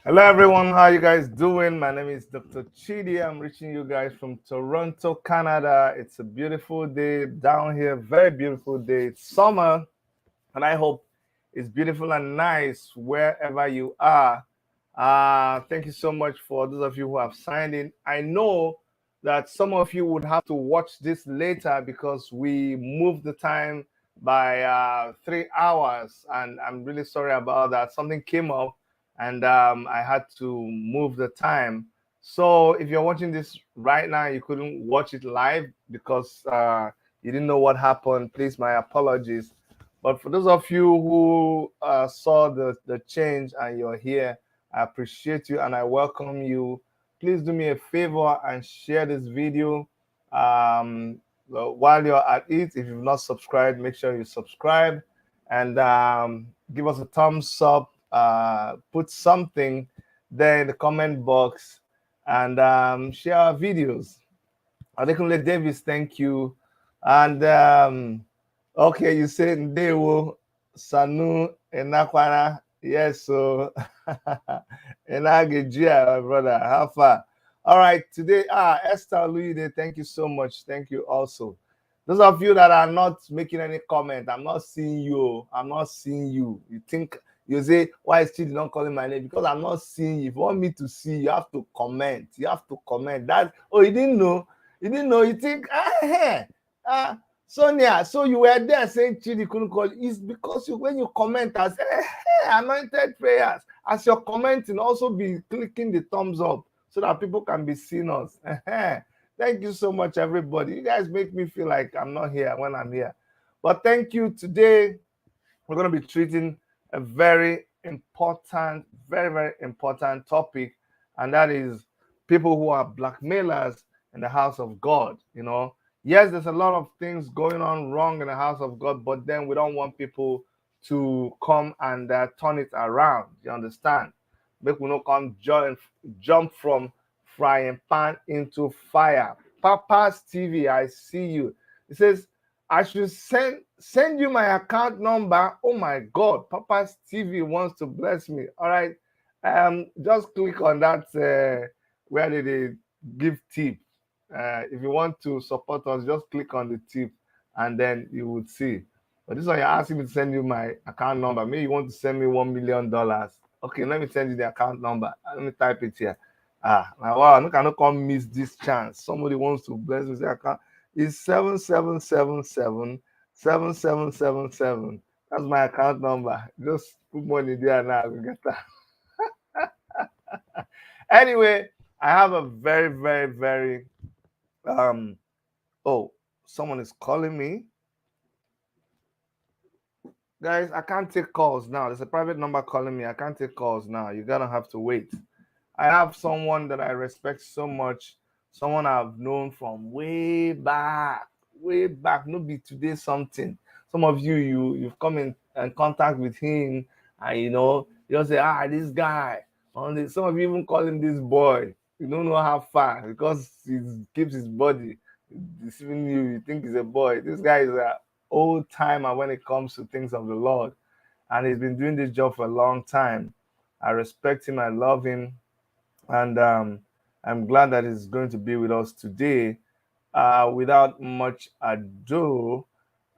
Hello everyone, how you guys doing? My name is Dr. Chidi. I'm reaching you guys from Toronto, Canada. It's a beautiful day down here, very beautiful day. It's summer, and I hope it's beautiful and nice wherever you are. Thank you so much for those of you who have signed in. I know that some of you would have to watch this later because we moved the time by 3 hours, and I'm really sorry about that. Something came up, and I had to move the time. So if you're watching this right now, you couldn't watch it live because you didn't know what happened. Please, my apologies. But for those of you who saw the change and you're here, I appreciate you and I welcome you. Please do me a favor and share this video. While you're at it, if you've not subscribed, make sure you subscribe and give us a thumbs up. Put something there in the comment box and share our videos. Adekunle Davis, thank you. And okay, you said Ndewo Sanu Enakwana. Yes, so Enagejia, my brother. How far? All right, today, Esther Louide, thank you so much. Thank you also. Those of you that are not making any comment, I'm not seeing you. I'm not seeing you. You think you say, why is Chidi not calling my name? Because I'm not seeing you. If you want me to see, you have to comment. You have to comment. That you didn't know. You didn't know. You think, Sonia, so you were there saying Chidi couldn't call. It's because when you comment as anointed prayers, as you're commenting, also be clicking the thumbs up so that people can be seeing us. Thank you so much, everybody. You guys make me feel like I'm not here when I'm here. But thank you. Today, we're going to be treating a very important, very, very important topic, and that is people who are blackmailers in the house of God. Yes, there's a lot of things going on wrong in the house of God, but then we don't want people to come and turn it around. You understand? Make we not come jump from frying pan into fire. Papa's TV, I see you. It says I should send you my account number. Oh my God, Papa's TV wants to bless me. All right, just click on that where they give tip. If you want to support us, just click on the tip, and then you would see. But this one you're asking me to send you my account number. Maybe you want to send me $1 million. Okay, let me send you the account number. Let me type it here. Now wow, I cannot come miss this chance. Somebody wants to bless me. Say account is 7777 7777. That's my account number. Just put money there now. We get that. Anyway, I have a very, very, very um. Oh, someone is calling me, guys. I can't take calls now. There's a private number calling me. I can't take calls now. You're gonna have to wait. I have someone that I respect so much, someone I've known from way back, no be today something. Some of you've come in contact with him, and you don't say, this guy. Only some of you even call him this boy. You don't know how far because he keeps his body deceiving you. You think he's a boy. This guy is an old timer when it comes to things of the Lord, and he's been doing this job for a long time. I respect him. I love him, and I'm glad that he's going to be with us today. Without much ado,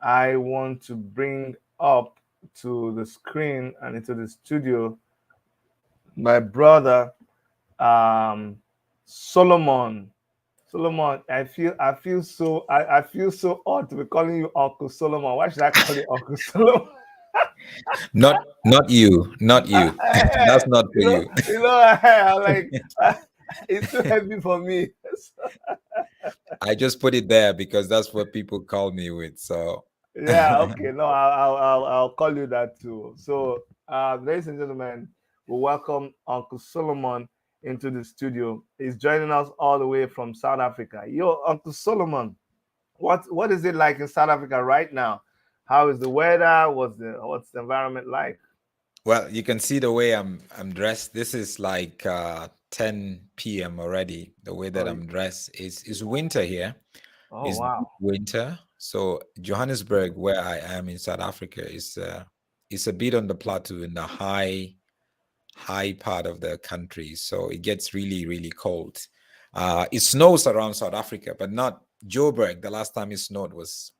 I want to bring up to the screen and into the studio my brother um, Solomon. Solomon, I feel so odd to be calling you Uncle Solomon. Why should I call you Uncle Solomon? Not you, not you. That's not for you. I'm like, it's too heavy for me. I just put it there because that's what people call me with. So Yeah, okay. No, I'll call you that too. So, ladies and gentlemen, we welcome Uncle Solomon into the studio. He's joining us all the way from South Africa. Yo, Uncle Solomon, what is it like in South Africa right now? How is the weather? What's the environment like? well, you can see the way I'm dressed. This is like 10 p.m. already. The way that Oh, I'm dressed is winter here. oh Is deep wow. winter. So Johannesburg, where I am in South Africa, is a bit on the plateau in the high high part of the country, so it gets really, really cold. It snows around South Africa, but not Joburg. The last time it snowed was,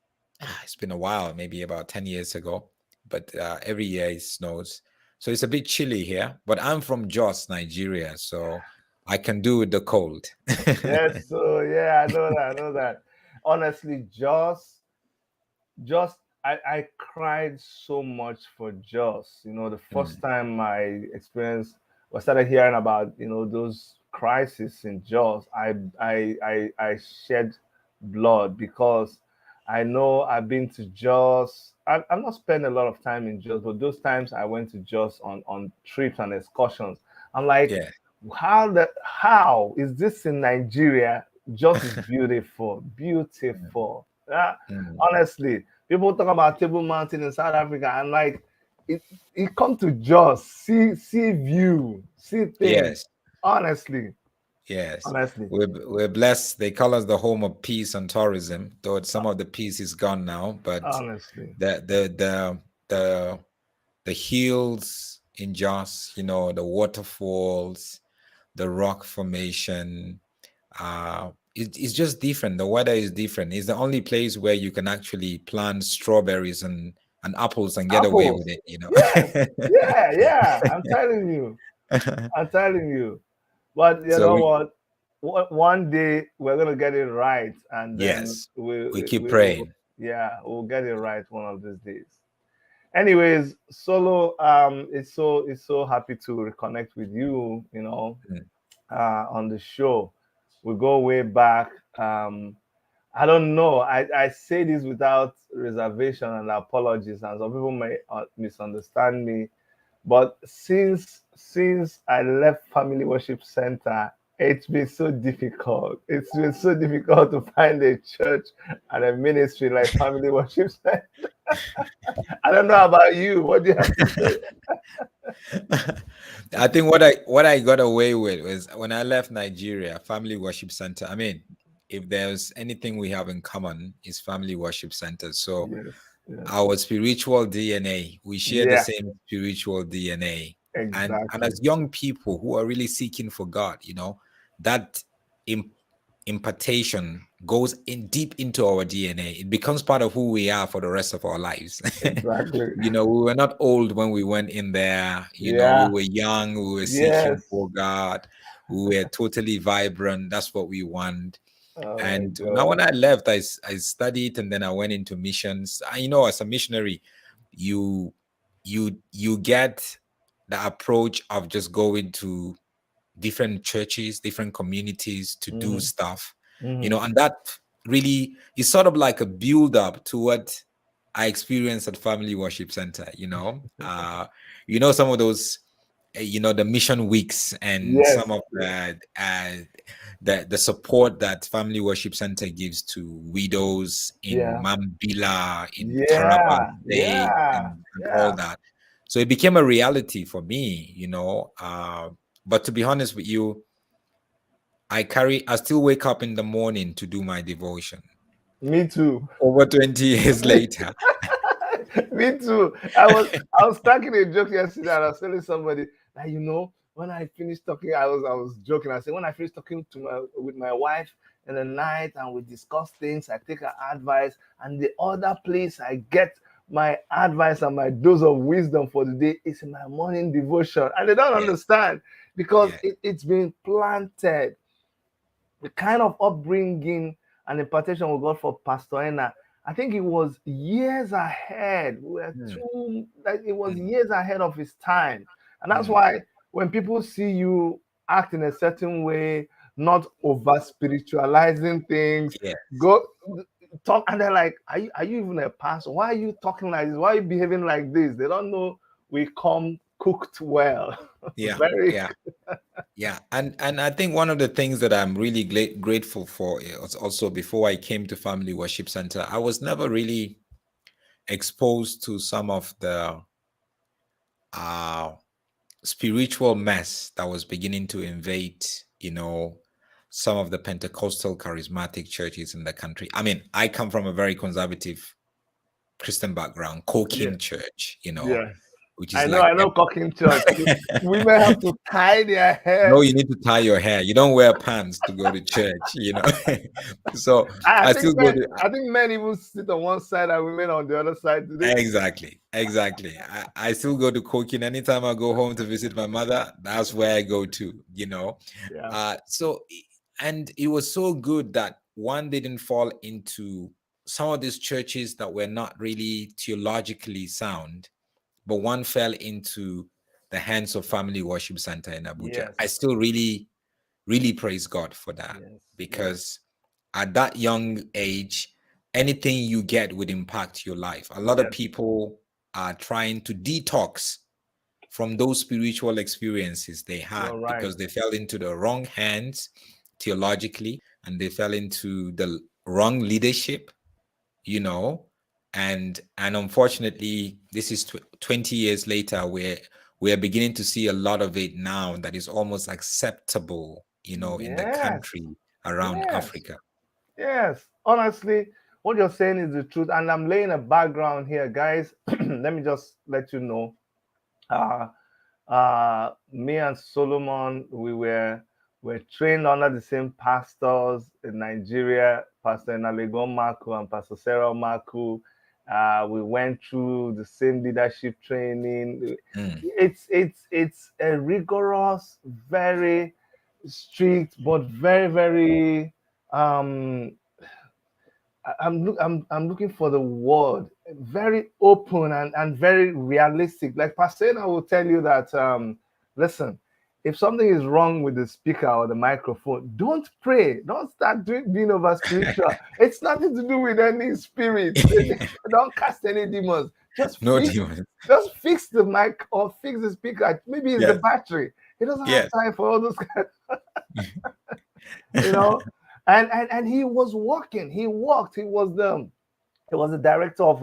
it's been a while, maybe about 10 years ago. But every year it snows. So it's a bit chilly here. But I'm from Jos, Nigeria, so I can do with the cold. Yes, so yeah, I know that. I know that. Honestly, just I cried so much for Joss. You know, the first Mm, time I experienced or started hearing about, you know, those crises in Joss, I shed blood because I know I've been to Joss. I've not spent a lot of time in Joss, but those times I went to Joss on trips and excursions. I'm like, yeah. how is this in Nigeria? Joss is beautiful, Mm, beautiful. mm. Honestly, people talk about Table Mountain in South Africa, and like it, it come to just see view, see things. Yes. Honestly, Yes, honestly, we're blessed. They call us the home of peace and tourism, though some of the peace is gone now. But honestly, the the the the the hills in Jos, the waterfalls, the rock formation, it's just different. The weather is different. It's the only place where you can actually plant strawberries and apples and get away with apples. it. Yes, yeah, yeah. I'm telling you. But you So know what? One day we're gonna get it right, and then yes, we, we we, keep we will, praying. yeah, we'll get it right one of these days. Anyways, Solo, it's so happy to reconnect with you. Mm. On the show, we go way back. I don't know. I say this without reservation and apologies, and some people may misunderstand me. But since I left Family Worship Center, it's been so difficult. It's been so difficult to find a church and a ministry like Family Worship Center. I don't know about you. What do you have to say? I think what I got away with was when I left Nigeria, Family Worship Center. I mean, if there's anything we have in common, is Family Worship Center. So Yes, yes, our spiritual DNA, we share the yeah, same spiritual DNA. And exactly, as young people who are really seeking for God, that im- impartation goes in deep into our DNA. It becomes part of who we are for the rest of our lives. exactly. We were not old when we went in there. We Yeah, were young, we were seeking yes. for God, we were totally vibrant. That's what we want. Oh my And now when God. I left, I studied and then I went into missions. As a missionary, you you get the approach of just going to different churches, different communities to do Hmm. stuff, Hmm. and that really is sort of like a build up to what I experienced at Family Worship Center. Some of those, the mission weeks and Yes, some of yes, the support that Family Worship Center gives to widows in yeah, Mambila, in Taraba yeah, State, yeah, and all yeah. that. So it became a reality for me. But to be honest with you, I still wake up in the morning to do my devotion. Me too. Over 20 years later. Me too. I was cracking a joke yesterday and I was telling somebody that when I finished talking, I was joking. I said when I finished talking with my wife in the night and we discuss things, I take her advice, and the other place I get my advice and my dose of wisdom for the day is in my morning devotion. And they don't Yes. understand because Yeah. it's been planted. The kind of upbringing and impartation we got for Pastor Enna, I think it was years ahead. We were Mm, too, like, it was mm, years ahead of his time. And that's mm. why when people see you act in a certain way, not over spiritualizing things, Yeah. go talk, and they're like, are you even a pastor? Why are you talking like this? Why are you behaving like this? They don't know we come cooked well. Yeah. Very. Yeah. Yeah. And I think one of the things that I'm really grateful for is also before I came to Family Worship Center, I was never really exposed to some of the uh spiritual mess that was beginning to invade, some of the Pentecostal charismatic churches in the country. I mean, I come from a very conservative Christian background, Yeah, Co-King Church. yes, which is I like know, cocking church. Women have to tie their no, hair. you need to tie your hair. You don't wear pants to go to church, So I still go to I think men even sit on one side and women on the other side today. exactly. I still go to cooking anytime I go home to visit my mother. That's where I go to. Yeah. So and it was so good that one didn't fall into some of these churches that were not really theologically sound, but one fell into the hands of Family Worship Center in Abuja. Yes. I still really, really praise God for that, Yes. Yes. because at that young age, anything you get would impact your life. A lot of Yes. people are trying to detox from those spiritual experiences they had You're right. because they fell into the wrong hands theologically, and they fell into the wrong leadership, you know and unfortunately this is 20 years later, where we're beginning to see a lot of it now that is almost acceptable, in the Yes. country around Yes. Africa. Yes. Honestly, what you're saying is the truth. And I'm laying a background here, guys. Let me just let you know. Uh, Me and Solomon, were trained under the same pastors in Nigeria, Pastor Nalegon Marco and Pastor Sarah Marco. We went through the same leadership training. Mm, It's a rigorous, very strict, but very, very um I'm looking for the word, very open and very realistic. Like Pasena will tell you that listen, if something is wrong with the speaker or the microphone, don't pray. Don't start being over spiritual. It's nothing to do with any spirit. Don't cast any demons. no demons. Just fix the mic or fix the speaker. Maybe it's the Yes, battery. He doesn't have yes. time for all those you know. And he was working. He worked. He was the director of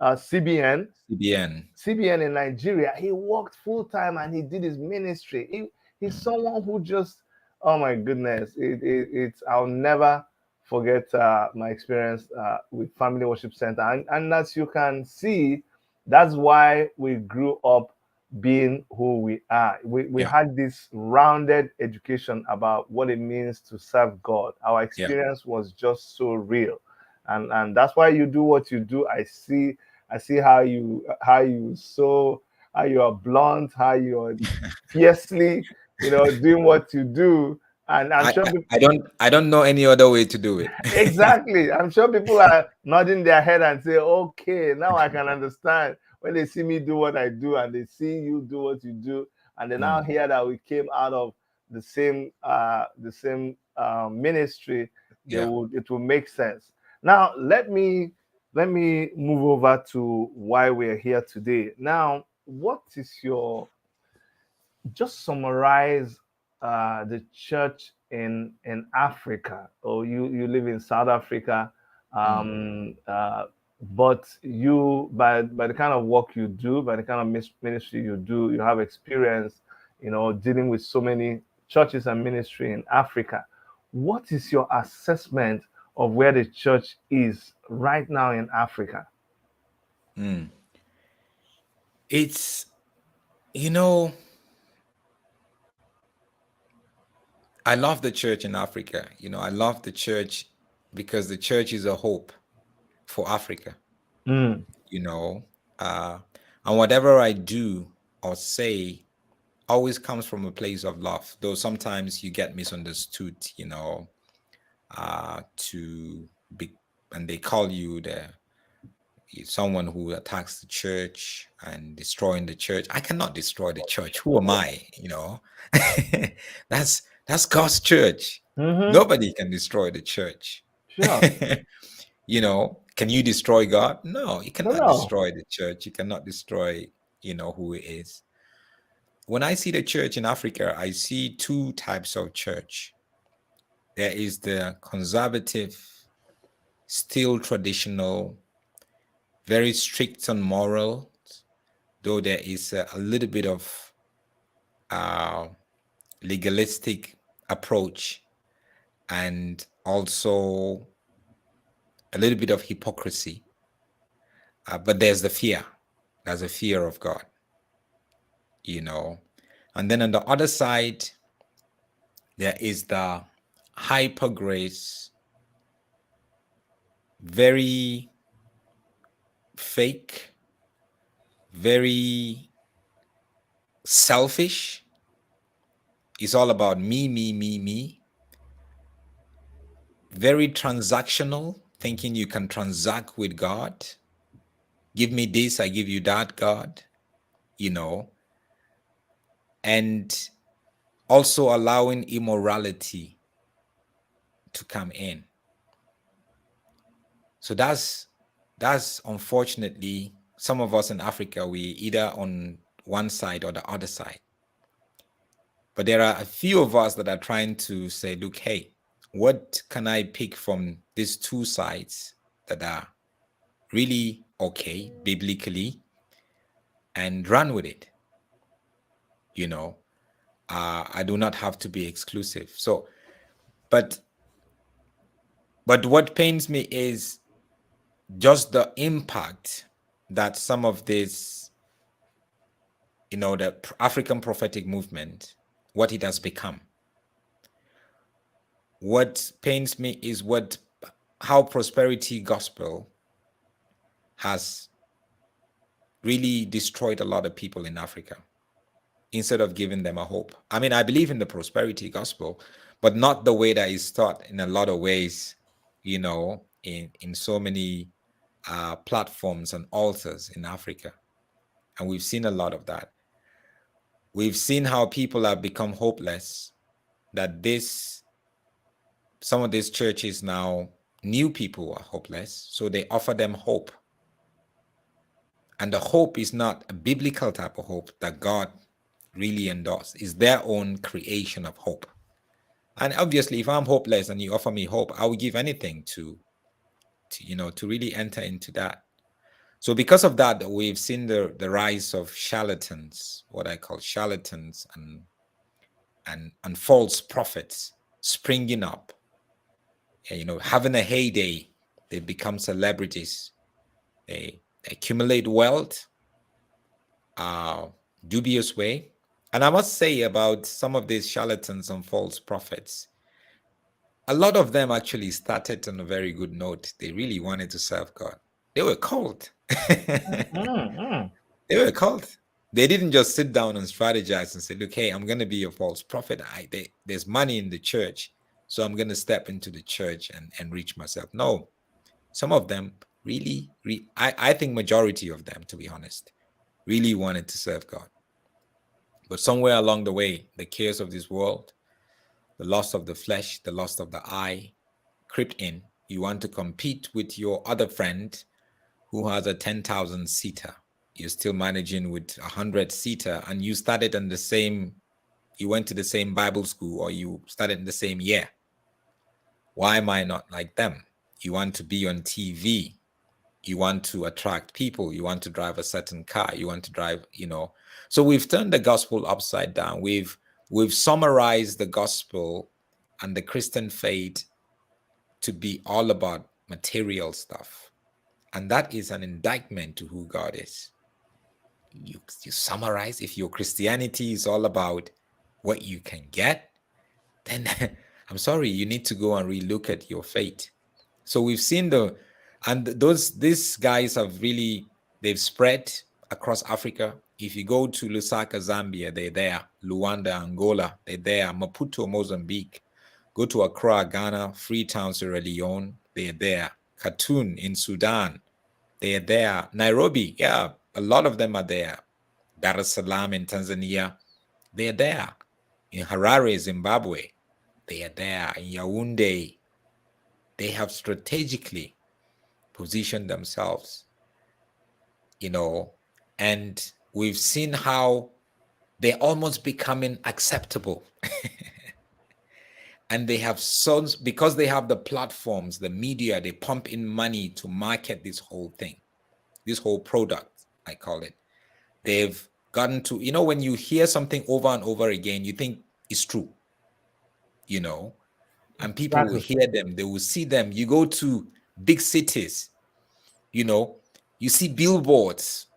CBN, CBN. CBN in Nigeria. He worked full time and he did his ministry. He's Mm, someone who just, oh my goodness, it's I'll never forget my experience with Family Worship Center. And as you can see, that's why we grew up being who we are. We yeah, had this rounded education about what it means to serve God. Our yeah. experience was just so real. And that's why you do what you do. I see how you are blunt, how you are fiercely, doing what you do. And I'm I, sure I I don't know any other way to do it. exactly. I'm sure people are nodding their head and say, okay, now I can understand when they see me do what I do and they see you do what you do. And they now Mm, hear that we came out of the same ministry, yeah. it will make sense. Now let me move over to why we're here today. Now, what is your just summarize the church in Africa, or you live in South Africa, Mm, but you by the kind of work you do, by the kind of ministry you do, you have experience, dealing with so many churches and ministry in Africa. What is your assessment of where the church is right now in Africa? mm. It's you know I love the church in Africa. I love the church because the church is a hope for Africa, Mm, you know. Uh, and whatever I do or say always comes from a place of love, though sometimes you get misunderstood, to be, and they call you someone who attacks the church and destroying the church. I cannot destroy the church. Who am I? That's God's church. mm-hmm. Nobody can destroy the church. Sure. Can you destroy God? No, you No, cannot no. destroy the church. You cannot destroy, who it is. When I see the church in Africa, I see two types of church. There is the conservative, still traditional, very strict on morals, though there is a little bit of uh, legalistic approach, and also a little bit of hypocrisy. But there's the fear. There's a fear of God. you know. And then on the other side, there is the hyper grace, very fake, very selfish. It's all about me, me, me, me. Very transactional, thinking you can transact with God. Give me this, I give you that, God, you know. And also allowing immorality to come in. So that's unfortunately some of us in Africa, we either on one side or the other side. But there are a few of us that are trying to say, look, hey, what can I pick from these two sides that are really okay biblically and run with it? You know, I do not have to be exclusive. So, but what pains me is just the impact that some of this, you know, the African prophetic movement, what it has become. What pains me is how prosperity gospel has really destroyed a lot of people in Africa instead of giving them a hope. I mean, I believe in the prosperity gospel, but not the way that is taught in a lot of ways, you know, in so many platforms and altars in Africa. And we've seen a lot of that. We've seen how people have become hopeless, that some of these churches now, new people are hopeless, so they offer them hope. And the hope is not a biblical type of hope that God really endorsed. It's their own creation of hope. And obviously, if I'm hopeless and you offer me hope, I will give anything to really enter into that. So because of that, we've seen the rise of charlatans, what I call charlatans, and false prophets springing up. You know, having a heyday, they become celebrities. They accumulate wealth, dubious way. And I must say about some of these charlatans and false prophets, a lot of them actually started on a very good note. They really wanted to serve God. They were called. They were called. They didn't just sit down and strategize and say, look, hey, I'm going to be a false prophet. There's money in the church, so I'm going to step into the church and reach myself. No, some of them really, I think majority of them, to be honest, really wanted to serve God. But somewhere along the way, the cares of this world, the lust of the flesh, the lust of the eye crept in. You want to compete with your other friend who has a 10,000 seater. You're still managing with 100 seater, and you started in you went to the same Bible school, or you started in the same year. Why am I not like them? You want to be on TV. You want to attract people. You want to drive a certain car. You want to drive, you know. So we've turned the gospel upside down. We've summarized the gospel and the Christian faith to be all about material stuff. And that is an indictment to who God is. You summarize, if your Christianity is all about what you can get, then I'm sorry, you need to go and relook at your faith. So we've seen these guys they've spread across Africa. If you go to Lusaka, Zambia, they're there. Luanda, Angola, they're there. Maputo, Mozambique. Go to Accra, Ghana. Freetown, Sierra Leone, they're there. Khartoum in Sudan, they're there. Nairobi, yeah, a lot of them are there. Dar es Salaam in Tanzania, they're there. In Harare, Zimbabwe, they are there. In Yaoundé, they have strategically positioned themselves, you know, and we've seen how they're almost becoming acceptable. And they have sons, because they have the platforms, the media, they pump in money to market this whole thing, this whole product, I call it. They've gotten to, you know, when you hear something over and over again, you think it's true, you know, and people will hear them, they will see them. You go to big cities, you see billboards,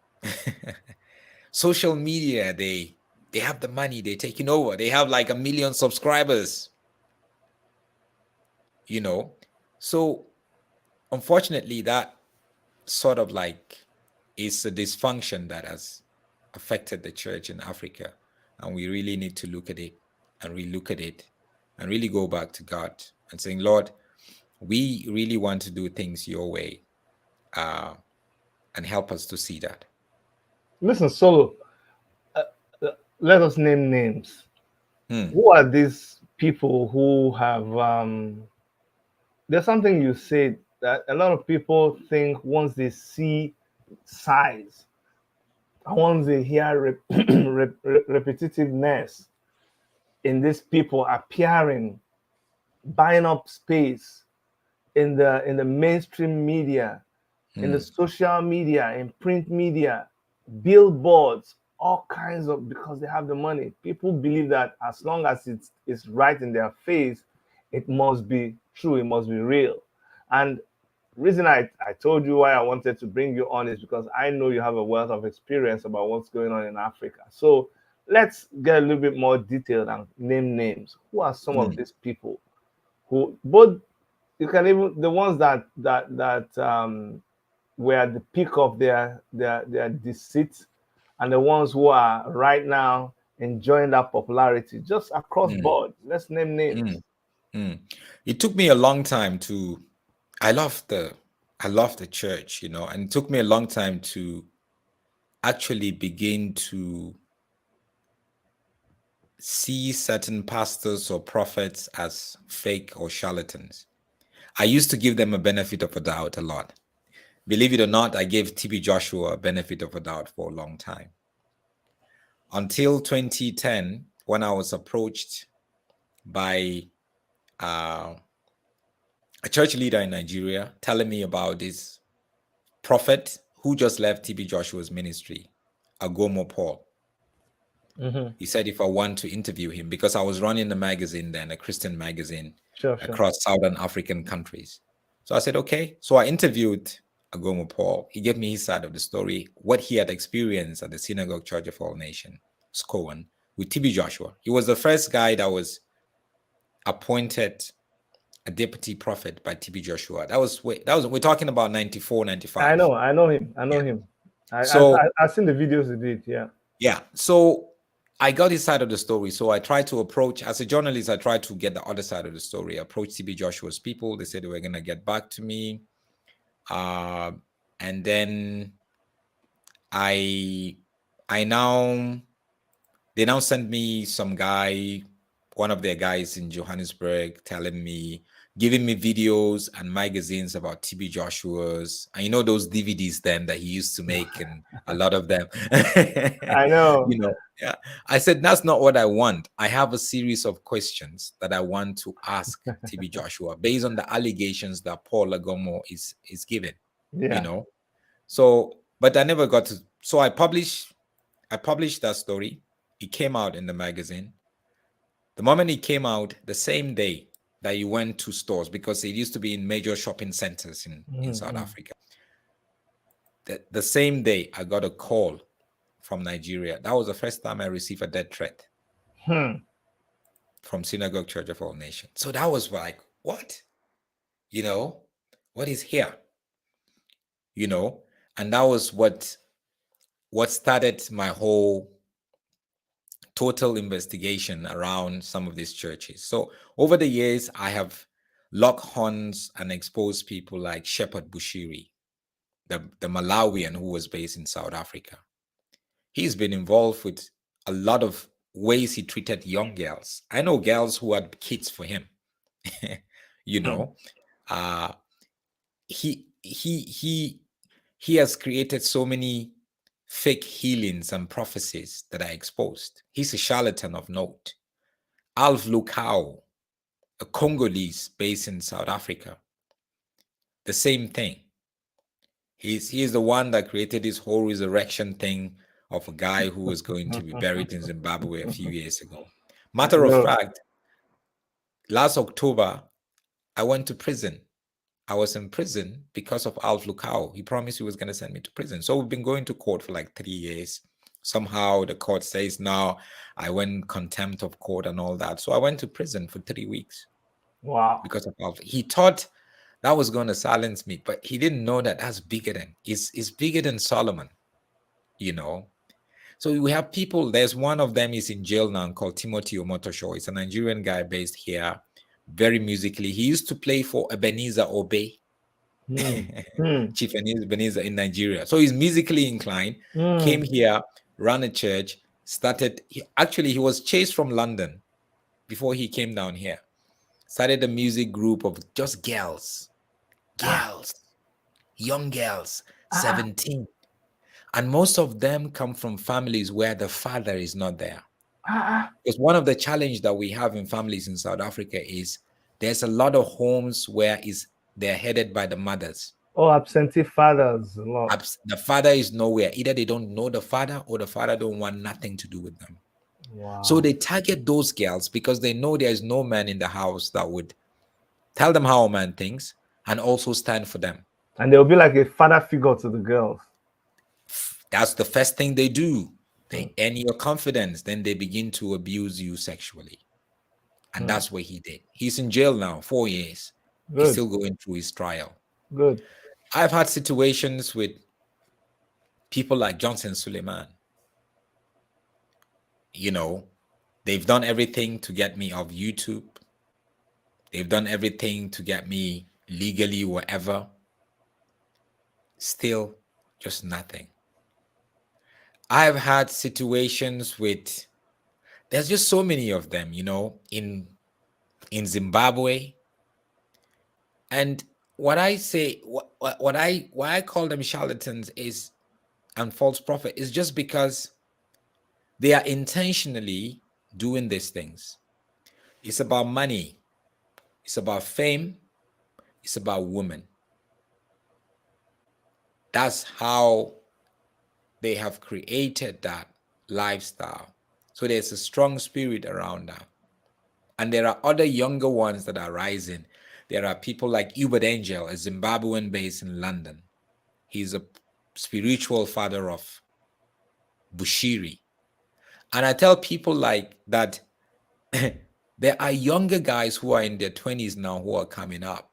social media, they They have the money. They're taking over. They have like 1 million subscribers. So unfortunately, that sort of like is a dysfunction that has affected the church in Africa, and we really need to look at it and relook at it and really go back to God and saying, Lord, we really want to do things your way, and help us to see that. Listen, Solo, let us name names. Hmm. Who are these people who have there's something you said that a lot of people think once they see size and once they hear repetitiveness in these people appearing, buying up space in the mainstream media, in the Hmm. social media, in print media, billboards, all kinds of, because they have the money. People believe that as long as it's right in their face, it must be true, it must be real. And reason I told you why I wanted to bring you on is because I know you have a wealth of experience about what's going on in Africa. So let's get a little bit more detailed and name names. Who are some of Hmm. these people who both, you can even, the ones that were at the peak of their deceit, and the ones who are right now enjoying that popularity just across Hmm. board. Let's name Hmm. names. Hmm. It took me a long time to. I love the. I love the church, and it took me a long time to actually begin to see certain pastors or prophets as fake or charlatans. I used to give them a benefit of a doubt a lot. Believe it or not, I gave TB Joshua a benefit of a doubt for a long time. Until 2010, when I was approached by uh, a church leader in Nigeria telling me about this prophet who just left TB Joshua's ministry, Agomo Paul. Mm-hmm. He said if I want to interview him, because I was running a magazine then, a Christian magazine Sure, sure. across Southern African countries. So I said, okay. So I interviewed Agomo Paul. He gave me his side of the story, what he had experienced at the Synagogue Church of All Nations, SCOAN, with TB Joshua. He was the first guy that was appointed a deputy prophet by TB Joshua. We're talking about 94, 95. I know him. I know Yeah. him. So I've seen the videos he did. Yeah. yeah. So I got his side of the story. So I tried to approach, as a journalist, I tried to get the other side of the story. I approached TB Joshua's people. They said they were gonna get back to me. And then I I now they now sent me some guy, one of their guys in Johannesburg, giving me videos and magazines about TB Joshua's, and those DVDs then that he used to make, and a lot of them. I know. Yeah. I said that's not what I want. I have a series of questions that I want to ask TB Joshua based on the allegations that Paul Lagomo is giving. You Yeah. know, so but I never got to. So I published that story. It came out in the magazine. The moment it came out, the same day that you went to stores, because it used to be in major shopping centers in South Mm-hmm. Africa. The same day, I got a call from Nigeria. That was the first time I received a death threat Hmm. from Synagogue Church of All Nations. So that was like, what? You know, what is here? And that was what started my whole total investigation around some of these churches. So over the years, I have locked horns and exposed people like Shepherd Bushiri, the Malawian who was based in South Africa. He's been involved with a lot of ways he treated young girls. I know girls who had kids for him. you Hmm. know, uh, he he he he has created so many fake healings and prophecies that are exposed. He's a charlatan of note. Alf Lukau, a Congolese based in South Africa, the same thing. He is the one that created this whole resurrection thing of a guy who was going to be buried in Zimbabwe a few years ago. I Matter of know. fact, last October, I went to prison. I was in prison because of Alf Lukau. He promised he was going to send me to prison. So we've been going to court for like 3 years. Somehow the court says now I went contempt of court and all that. So I went to prison for 3 weeks Wow. because of alpha. He thought that was going to silence me, but he didn't know that that's bigger than it's bigger than Solomon, you know. So we have people. There's one of them is in jail now called Timothy Omotosho. He's a Nigerian guy based here, very musically. He used to play for Ebenezer Obey, Chief Ebenezer in Nigeria. So he's musically inclined. Came here, ran a church, started. Actually, he was chased from London before he came down here. Started a music group of just girls, young girls, 17. And most of them come from families where the father is not there. Because one of the challenges that we have in families in South Africa is there's a lot of homes where they're headed by the mothers. Oh, absentee fathers. The father is nowhere. Either they don't know the father or the father don't want nothing to do with them. Wow. So they target those girls because they know there's no man in the house that would tell them how a man thinks and also stand for them. And they'll be like a father figure to the girls. That's the first thing they do. They earn your confidence, then they begin to abuse you sexually. And that's what he did. He's in jail now, 4 years. Good. He's still going through his trial. Good. I've had situations with people like Johnson Suleiman. You know, they've done everything to get me off YouTube. They've done everything to get me legally wherever. Still, just nothing. I've had situations with, there's just so many of them, you know, in Zimbabwe. And what I say, why I call them charlatans is, and false prophet, is just because they are intentionally doing these things. It's about money. It's about fame. It's about women. That's how they have created that lifestyle. So there's a strong spirit around that. And there are other younger ones that are rising. There are people like Hubert Angel, a Zimbabwean based in London. He's a spiritual father of Bushiri. And I tell people like that, there are younger guys who are in their 20s now who are coming up.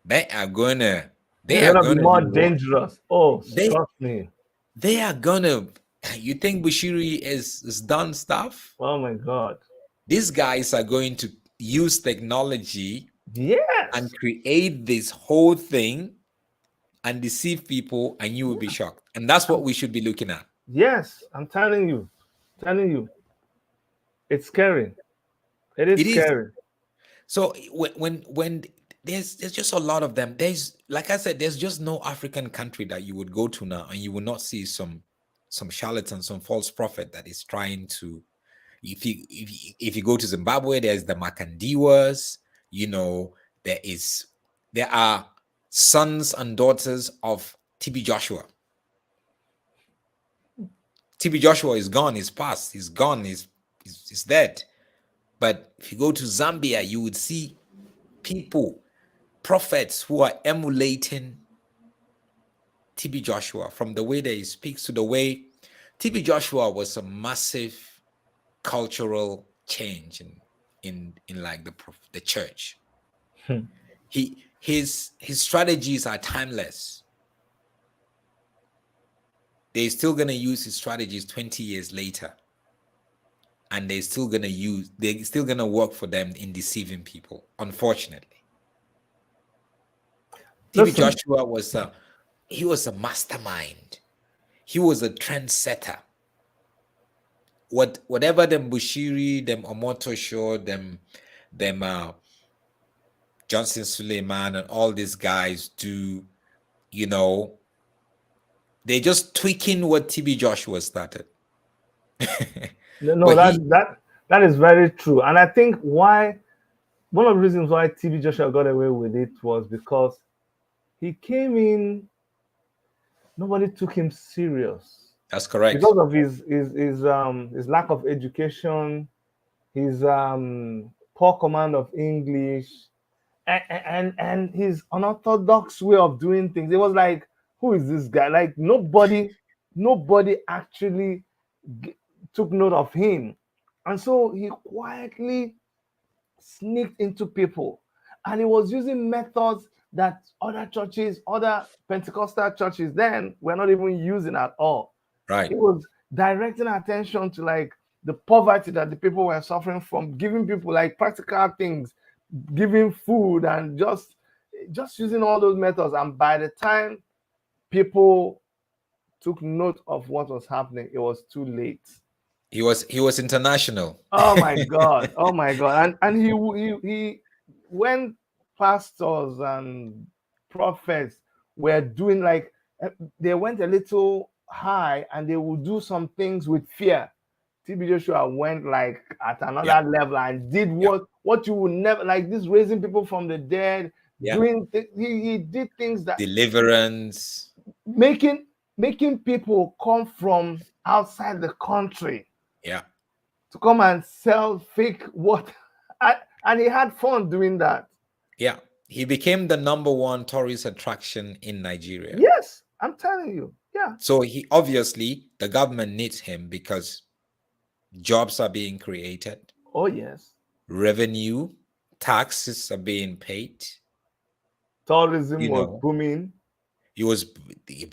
They're gonna be more dangerous. Oh, trust me. They are gonna. You think Bushiri is done stuff? Oh my God. These guys are going to use technology, and create this whole thing and deceive people, and you will be shocked. And that's what we should be looking at. Yes, I'm telling you. It's scary. It is scary. So when there's just a lot of them. There's, like I said, there's just no African country that you would go to now and you will not see some charlatan, some false prophet that is trying to. If you go to Zimbabwe, there's the Makandiwas. You know, there are sons and daughters of TB Joshua. TB Joshua is gone. He's passed. He's gone. He's dead. But if you go to Zambia, you would see people, prophets who are emulating TB Joshua, from the way that he speaks to the way TB Joshua was a massive cultural change in like the church. His strategies are timeless. They're still gonna use his strategies 20 years later. And they're still gonna work for them in deceiving people, unfortunately. TB Joshua was a mastermind. He was a trendsetter. Whatever them Bushiri, them Omotosho, them Johnson Suleiman and all these guys do, you know, they're just tweaking what TB Joshua started. No, that is very true. And I think one of the reasons why TB Joshua got away with it was because he came in, nobody took him serious. That's correct. Because of his lack of education, his poor command of English, and his unorthodox way of doing things. It was like, who is this guy? Like nobody nobody actually took note of him. And so he quietly sneaked into people, and he was using methods that other churches, other Pentecostal churches then were not even using at all. Right. He was directing attention to like the poverty that the people were suffering from, giving people like practical things, giving food, and just using all those methods. And by the time people took note of what was happening, it was too late. He was international. Oh my God! Oh my God! And he when pastors and prophets were doing like they went a little high and they would do some things with fear. TB Joshua went like at Yeah. another level and did Yeah. what you would never, like this, raising people from the dead, Yeah. doing he did things that Deliverance. making people come from outside the country Yeah. to come and sell fake water. And he had fun doing that. Yeah. He became the number one tourist attraction in Nigeria. Yes, I'm telling you. Yeah. So he obviously the government needs him because jobs are being created, Oh yes. revenue, taxes are being paid. Tourism You was know, booming. it was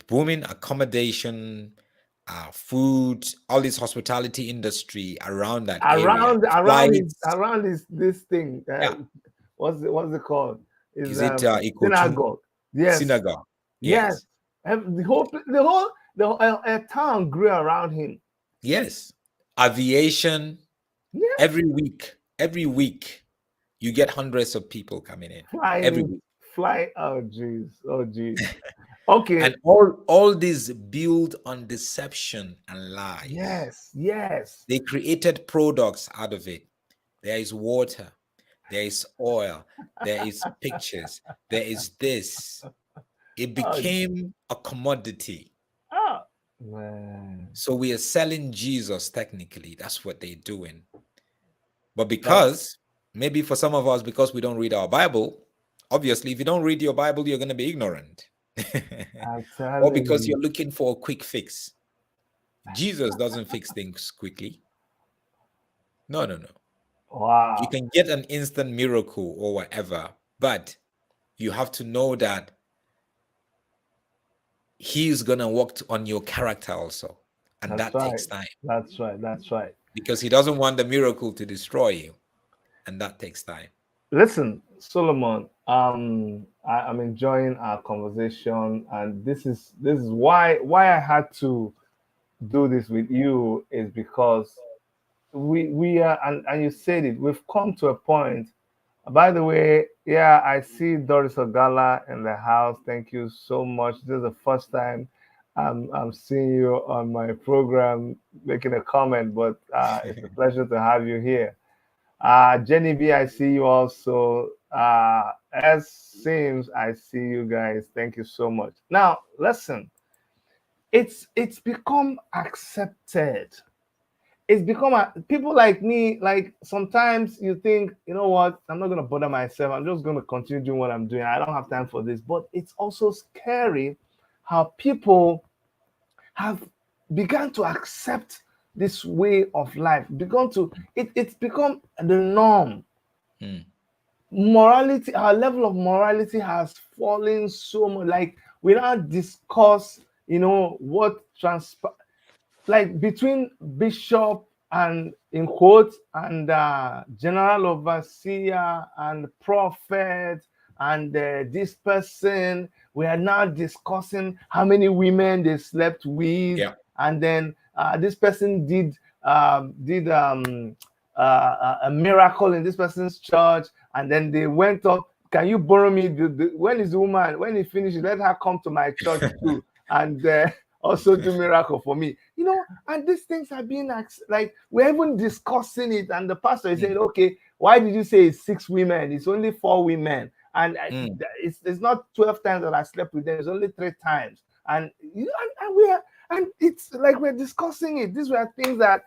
booming accommodation, food, all this hospitality industry around that area. Flights. Around this thing. Yeah. What's it called? Is Is it Ikotun? synagogue. Yes. Synagogue? Yes. Yes. The whole town grew around him. Yes. Aviation. Yes. Every week, you get hundreds of people coming in every week. Oh jeez. Oh jeez. Okay. And all these build on deception and lies. Yes. Yes. They created products out of it. There is water, there is oil, there is pictures, there is this. It became a commodity. Oh man. So we are selling Jesus technically. That's what they're doing. But because maybe for some of us, because we don't read our Bible, obviously, if you don't read your Bible, you're going to be ignorant. Or because you're looking for a quick fix. Jesus doesn't fix things quickly. No. Wow. You can get an instant miracle or whatever, but you have to know that he's going to work on your character also. And that takes time. That's right. Because he doesn't want the miracle to destroy you. And that takes time. Listen, Solomon, I'm enjoying our conversation, and this is why I had to do this with you, is because we are, and you said it, we've come to a point. By the way, yeah, I see Doris Ogala in the house. Thank you so much. This is the first time I'm seeing you on my program making a comment, but it's a pleasure to have you here. Jenny B, I see you also. As Sims, I see you guys. Thank you so much. Now, listen, it's become accepted. It's become people like me. Like sometimes you think, you know what? I'm not gonna bother myself. I'm just gonna continue doing what I'm doing. I don't have time for this. But it's also scary how people have begun to accept this way of life, it's become the norm. Morality, our level of morality has fallen so much. Like we now discuss, what like between bishop and, in quotes, and general overseer and prophet and this person. We are now discussing how many women they slept with. Yeah. And then this person did a miracle in this person's church, and then they went up. Can you borrow me when is the woman, when he finishes, let her come to my church too, and also do miracle for me, and these things are being like, we're even discussing it, and the pastor is saying, okay, why did you say it's 6 women? It's only 4 women. And it's not 12 times that I slept with them. It's only 3 times. And and it's like we're discussing it. These were things that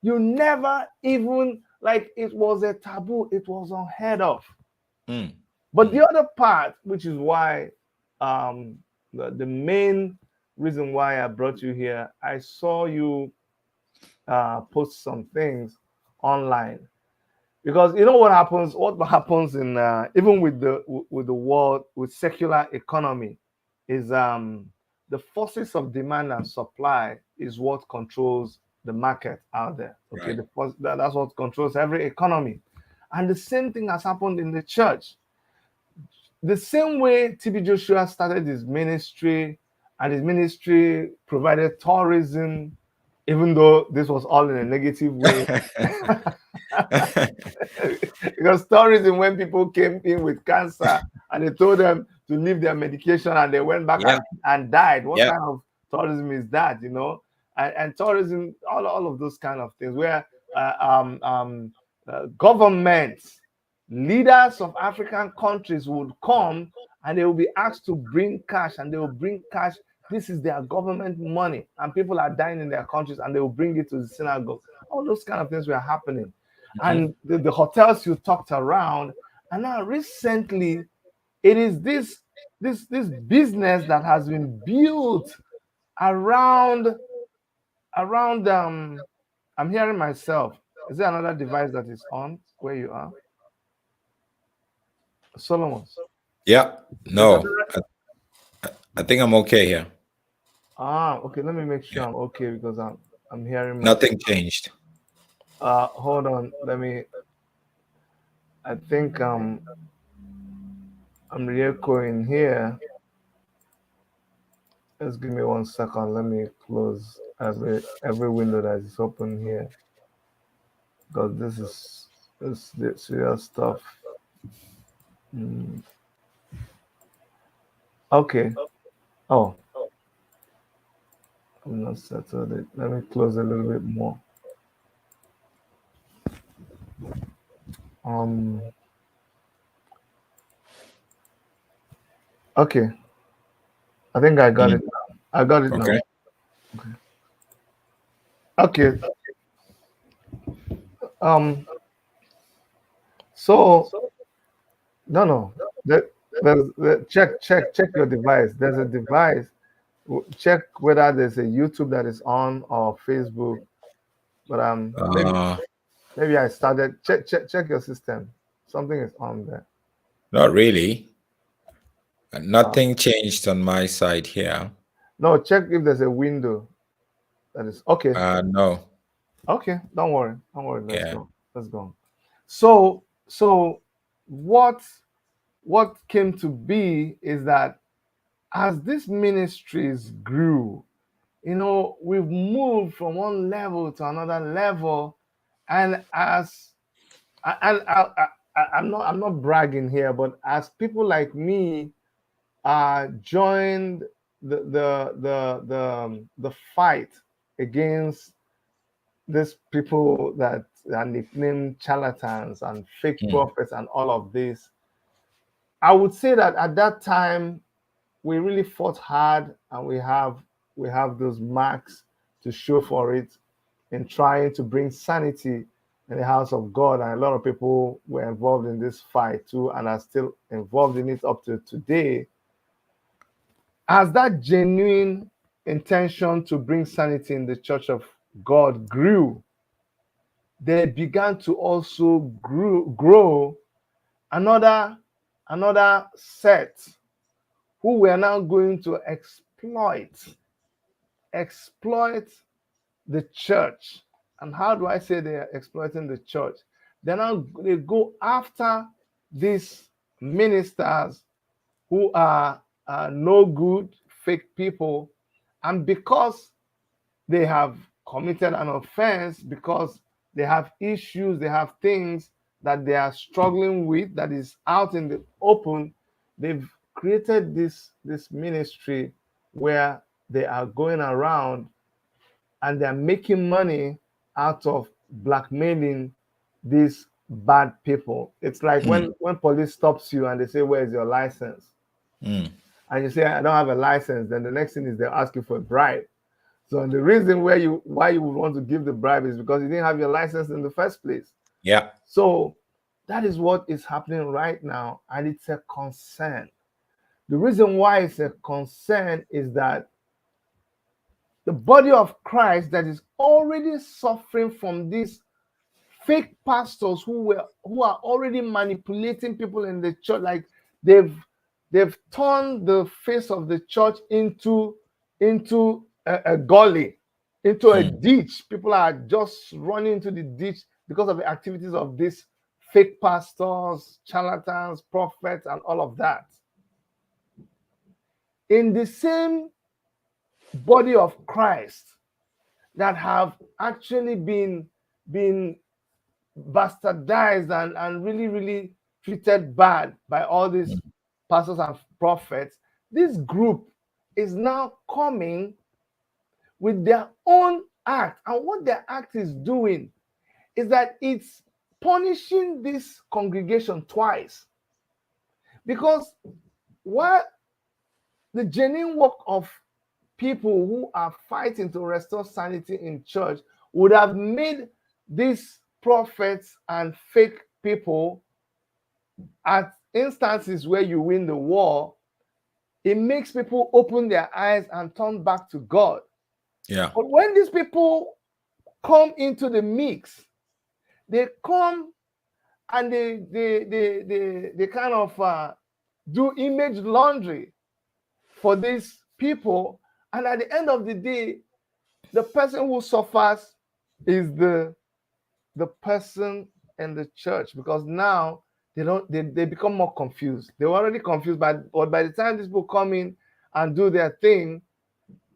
you never even, like, it was a taboo. It was unheard of. But the other part, which is why the main reason why I brought you here. I saw you post some things online, because you know what happens. What happens in even with the world, with secular economy, is the forces of demand and supply is what controls the market out there. Okay, Right. that's what controls every economy, and the same thing has happened in the church. The same way TB Joshua started his ministry, and his ministry provided tourism, even though this was all in a negative way. Because tourism, when people came in with cancer and they told them to leave their medication and they went back Yeah. and died, what Yeah. kind of tourism is that, you know? And tourism, all of those kind of things, where governments, leaders of African countries would come and they will be asked to bring cash, and they will bring cash. This is their government money, and people are dying in their countries, and they will bring it to the synagogue. All those kind of things were happening, Mhm. and the hotels you talked around. And now recently, it is this business that has been built around I'm hearing myself. Is there another device that is on where you are, Solomon? Yeah. There's No, another. I think I'm okay here. Okay, let me make sure Yeah. I'm okay, because I'm hearing myself. Nothing changed. Hold on, let me. I think I'm re-echoing here. Just give me 1 second. Let me close every window that is open here, because this the serious stuff. Mm, okay. Oh, I'm not settled it. Let me close a little bit more. Um. Okay. I think I got Mm. it now. I got it now. Okay. Okay. Um. So no, no. That, check your device. There's a device. Check whether there's a YouTube that is on, or Facebook. But Uh, maybe I started. Check your system. Something is on there. Not really. Uh, Nothing changed on my side here. no, check if there's a window that is okay. No. Okay, don't worry. Don't worry. Let's Yeah. go. Let's go. So what what came to be is that as these ministries grew, we've moved from one level to another level, and I'm not bragging here, but as people like me joined the fight against these people that are nicknamed charlatans and fake Mm. prophets and all of this, I would say that at that time we really fought hard, and we have those marks to show for it, in trying to bring sanity in the house of God. And a lot of people were involved in this fight too, and are still involved in it up to today. As that genuine intention to bring sanity in the church of God grew, they began to also grow another set who were now going to exploit the church. And how do I say they are exploiting the church? They go after these ministers who are no good, fake people, and because they have committed an offense, because they have issues, they have things that they are struggling with that is out in the open, they've created this ministry where they are going around and they're making money out of blackmailing these bad people. It's like Mm. when police stops you and they say, "Where's your license?" Mm. And you say, "I don't have a license." Then the next thing is they'll ask you for a bribe. So the reason why you would want to give the bribe is because you didn't have your license in the first place. Yeah. So that is what is happening right now, and it's a concern. The reason why it's a concern is that the body of Christ that is already suffering from these fake pastors who are already manipulating people in the church. Like they've turned the face of the church into a gully, into a ditch. People are just running into the ditch because of the activities of these fake pastors, charlatans, prophets, and all of that. In the same body of Christ that have actually been bastardized and really, really treated bad by all these pastors and prophets, this group is now coming with their own act. And what their act is doing is that it's punishing this congregation twice. Because while the genuine work of people who are fighting to restore sanity in church would have made these prophets and fake people at instances where you win the war, it makes people open their eyes and turn back to God. Yeah. But when these people come into the mix, they come and they kind of do image laundry for these people, and at the end of the day, the person who suffers is the person in the church, because now they become more confused. They were already confused, but by the time these people come in and do their thing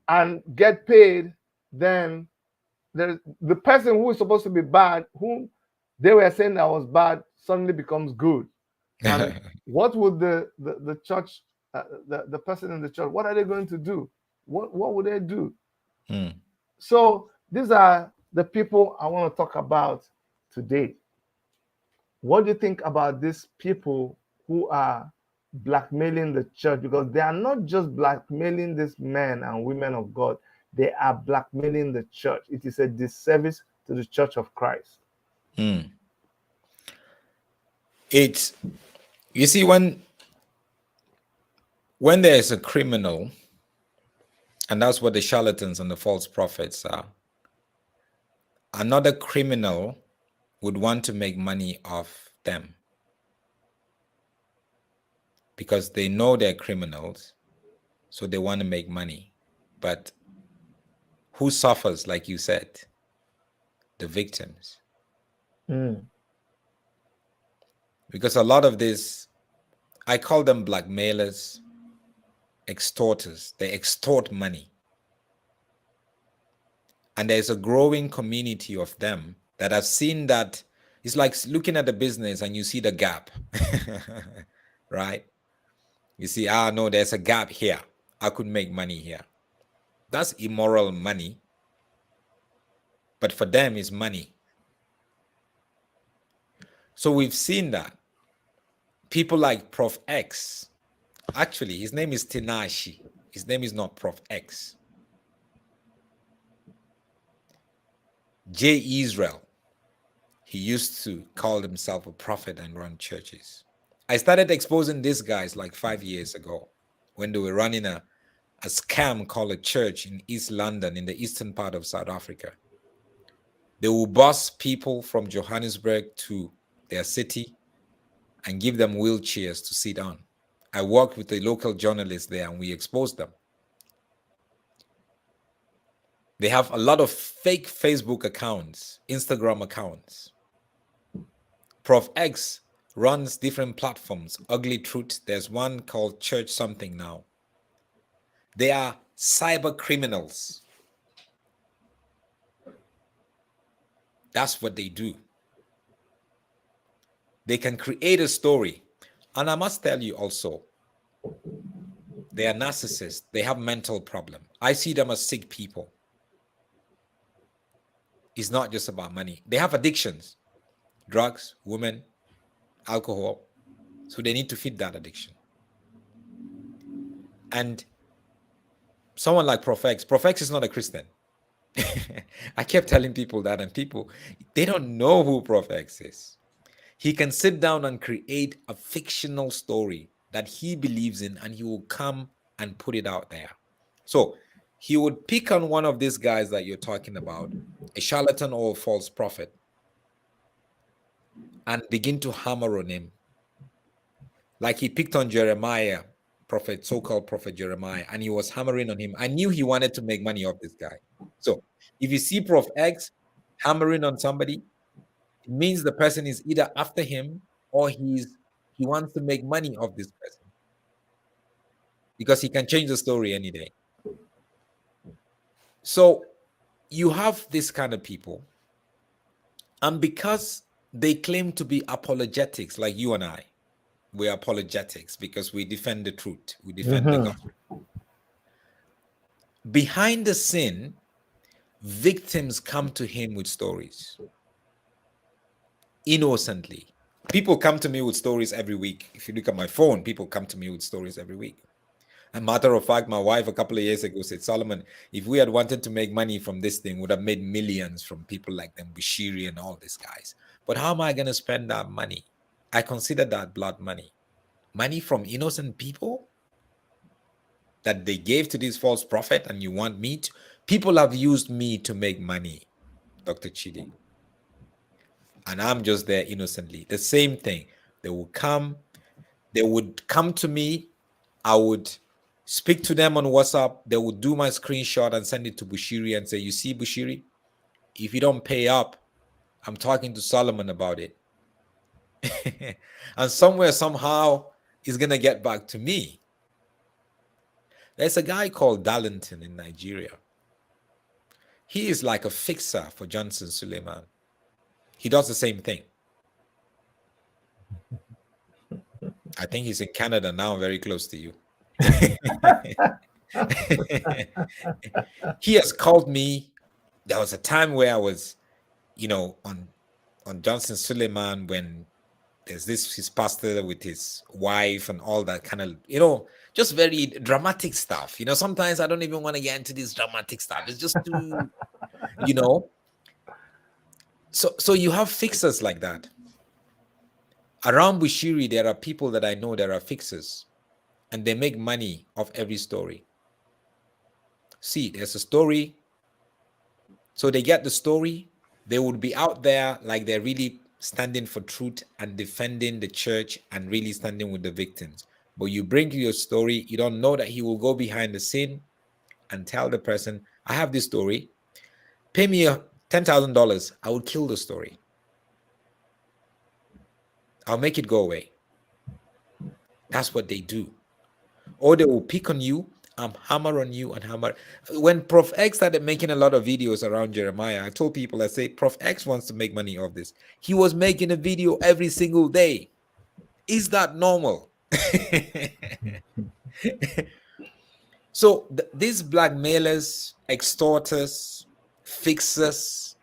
and get paid, then the person who is supposed to be bad, who they were saying that was bad, suddenly becomes good. And what would the church, the person in the church, what are they going to do? What would they do? So these are the people I want to talk about today. What do you think about these people who are blackmailing the church? Because they are not just blackmailing these men and women of God, they are blackmailing the church. It is a disservice to the church of Christ. It's, you see, when there is a criminal, and that's what the charlatans and the false prophets are, another criminal would want to make money off them because they know they're criminals, so they want to make money. But who suffers, like you said? The victims. Because a lot of this, I call them blackmailers, extorters. They extort money. And there's a growing community of them that have seen that. It's like looking at the business and you see the gap, right? You see, no, there's a gap here. I could make money here. That's immoral money. But for them, it's money. So we've seen that. People like Prof X, actually, his name is Tinashi. His name is not Prof X. J. Israel, he used to call himself a prophet and run churches. I started exposing these guys like 5 years ago when they were running a scam called a church in East London, in the eastern part of South Africa. They will bus people from Johannesburg to their city and give them wheelchairs to sit on. I worked with the local journalists there and we exposed them. They have a lot of fake Facebook accounts, Instagram accounts. Prof X runs different platforms. Ugly Truth. There's one called Church Something now. They are cyber criminals. That's what they do. They can create a story. And I must tell you also, they are narcissists. They have mental problems. I see them as sick people. It's not just about money. They have addictions, drugs, women, alcohol. So they need to feed that addiction. And someone like Prof X is not a Christian. I kept telling people that, and people, they don't know who Prof X is. He can sit down and create a fictional story that he believes in, and he will come and put it out there. So he would pick on one of these guys that you're talking about, a charlatan or a false prophet, and begin to hammer on him. Like he picked on Jeremiah, prophet, so-called prophet Jeremiah, and he was hammering on him. I knew he wanted to make money off this guy. So if you see Prof X hammering on somebody, it means the person is either after him or he wants to make money off this person, because he can change the story any day. So you have this kind of people, and because they claim to be apologetics, like you and I, we're apologetics because we defend the truth, we defend the gospel. Behind the scene, victims come to him with stories innocently. People come to me with stories every week. If you look at my phone, people come to me with stories every week. A matter of fact, my wife a couple of years ago said, Solomon, if we had wanted to make money from this thing, would have made millions from people like them, Bushiri and all these guys. But how am I going to spend that money? I consider that blood money. Money from innocent people that they gave to this false prophet, and you want me to? People have used me to make money, Dr. Chidi. And I'm just there innocently. The same thing. They would come to me. I would speak to them on WhatsApp. They would do my screenshot and send it to Bushiri and say, you see, Bushiri, if you don't pay up, I'm talking to Solomon about it. And somewhere, somehow, he's going to get back to me. There's a guy called Darlington in Nigeria. He is like a fixer for Johnson Suleiman. He does the same thing. I think he's in Canada now, very close to you. He has called me. There was a time where I was, on Johnson Suleiman, when there's his pastor with his wife and all that kind of, just very dramatic stuff. Sometimes I don't even want to get into this dramatic stuff. It's just too, So you have fixers like that. Around Bushiri, there are people that I know that are fixers, and they make money off every story. See, there's a story. So they get the story. They would be out there like they're really standing for truth and defending the church and really standing with the victims. But you bring your story, you don't know that he will go behind the scene and tell the person, I have this story. Pay me $10,000. I will kill the story. I'll make it go away. That's what they do. Or they will pick on you, hammer on you and hammer. When Prof X started making a lot of videos around Jeremiah, I told people, I say, Prof X wants to make money off this. He was making a video every single day. Is that normal? So these blackmailers, extorters, fixers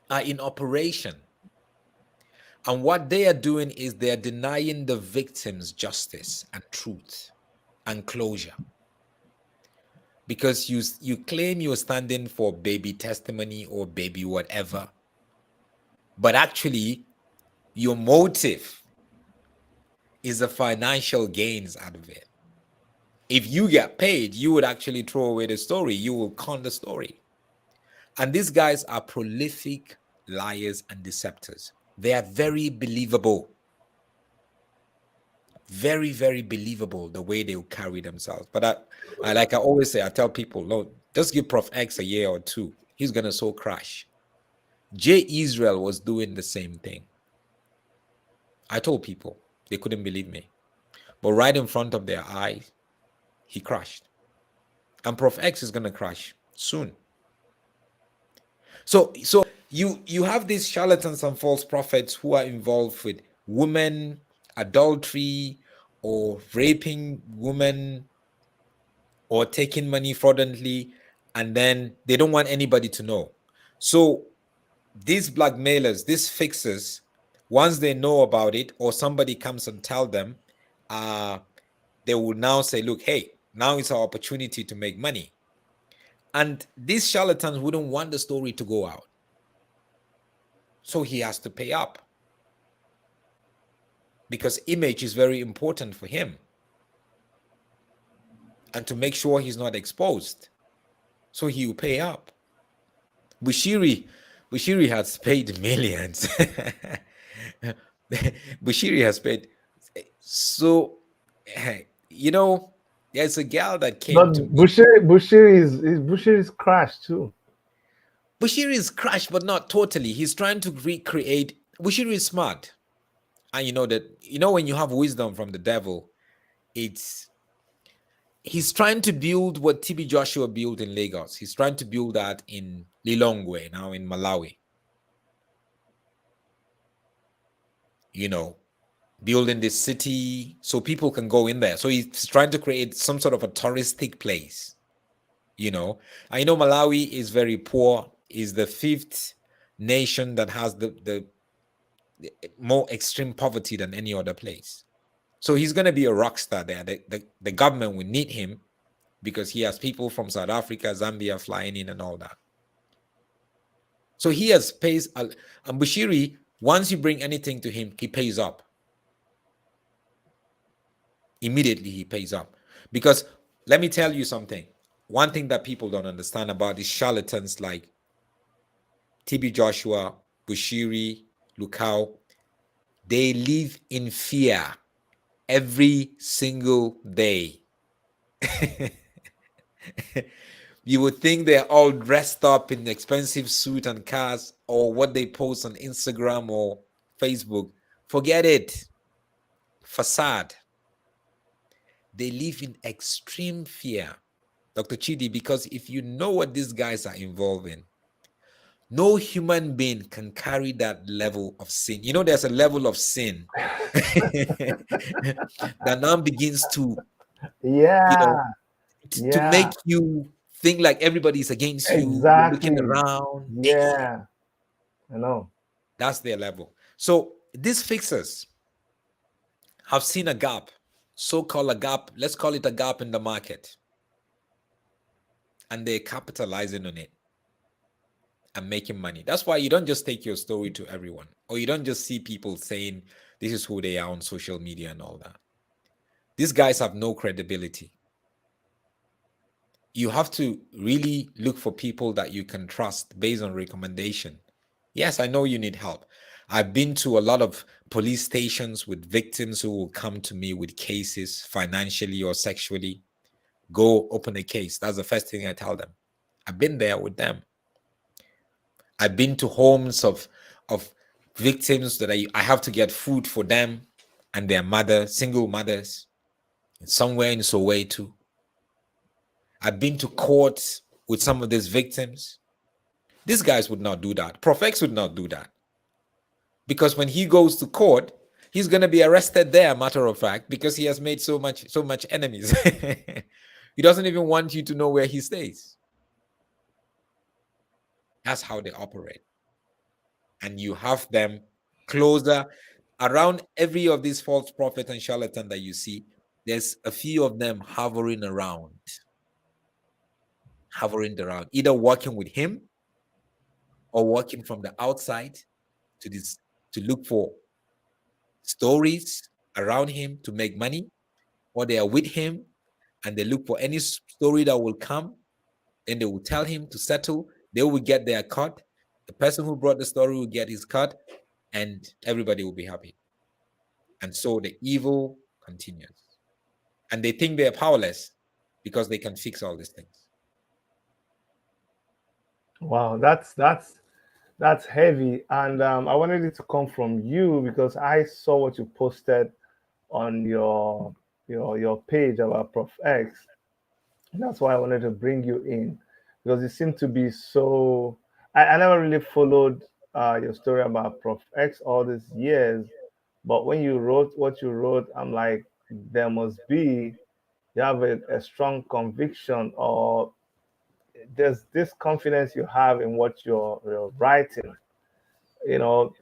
are in operation. And what they are doing is they are denying the victims justice and truth and closure. Because you claim you're standing for baby testimony or baby whatever, but actually your motive is the financial gains out of it. If you get paid, you would actually throw away the story. You will con the story. And these guys are prolific liars and deceptors. They are very believable. Very, very believable the way they will carry themselves. But I like I always say, I tell people, no, just give Prof X a year or two. He's going to so crash. J. Israel was doing the same thing. I told people, they couldn't believe me. But right in front of their eyes, he crashed. And Prof X is going to crash soon. So you have these charlatans and false prophets who are involved with women, adultery, or raping women, or taking money fraudulently, and then they don't want anybody to know. So these blackmailers, these fixers, once they know about it, or somebody comes and tell them, they will now say, look, hey, now it's our opportunity to make money. And these charlatans wouldn't want the story to go out. So he has to pay up. Because image is very important for him. and to make sure he's not exposed. So he will pay up. Bushiri, Bushiri has paid millions. Bushiri has paid. So, you know, there's a gal that came to But me. Bushir is crashed too. Bushiri is crashed, but not totally. He's trying to recreate. Bushiri is smart. And you know that, when you have wisdom from the devil, it's he's trying to build what TB Joshua built in Lagos. He's trying to build that in Lilongwe, now in Malawi. Building this city so people can go in there. So he's trying to create some sort of a touristic place. I know Malawi is very poor, is the fifth nation that has the more extreme poverty than any other place. So he's going to be a rock star there. The government will need him because he has people from South Africa, Zambia flying in and all that. So he has pays. And Bushiri, once you bring anything to him, he pays up. Immediately he pays up. Because let me tell you something. One thing that people don't understand about these charlatans like TB Joshua, Bushiri, Lukau, they live in fear every single day. You would think they're all dressed up in expensive suit and cars, or what they post on Instagram or Facebook. Forget it. Facade. They live in extreme fear, Dr. Chidi, because if you know what these guys are involved in, no human being can carry that level of sin. There's a level of sin that now begins to, Yeah, to yeah, make you think like everybody's against you. You're looking exactly. around. Yeah, I know. That's their level. So these fixers have seen a gap, so-called a gap. Let's call it a gap in the market. And they're capitalizing on it and making money. That's why you don't just take your story to everyone, or you don't just see people saying this is who they are on social media and all that. These guys have no credibility. You have to really look for people that you can trust based on recommendation. Yes, I know you need help. I've been to a lot of police stations with victims who will come to me with cases, financially or sexually. Go open a case. That's the first thing I tell them. I've been there with them. I've been to homes of victims that I have to get food for them and their mother, single mothers, somewhere in Soweto. I've been to courts with some of these victims. These guys would not do that. Prof X would not do that. Because when he goes to court, he's going to be arrested there, matter of fact, because he has made so much enemies. He doesn't even want you to know where he stays. That's how they operate. And you have them closer around every of these false prophets and charlatans that you see. There's a few of them hovering around, either working with him or working from the outside to look for stories around him to make money, or they are with him and they look for any story that will come. Then they will tell him to settle. They will get their cut. The person who brought the story will get his cut, and everybody will be happy. And so the evil continues. And they think they're powerless because they can fix all these things. Wow, that's heavy, and I wanted it to come from you because I saw what you posted on your page about Prof X. And that's why I wanted to bring you in because you seem to be so. I never really followed your story about Prof X all these years, but when you wrote what you wrote, I'm like, there must be you have a strong conviction, or there's this confidence you have in what you're writing. You know,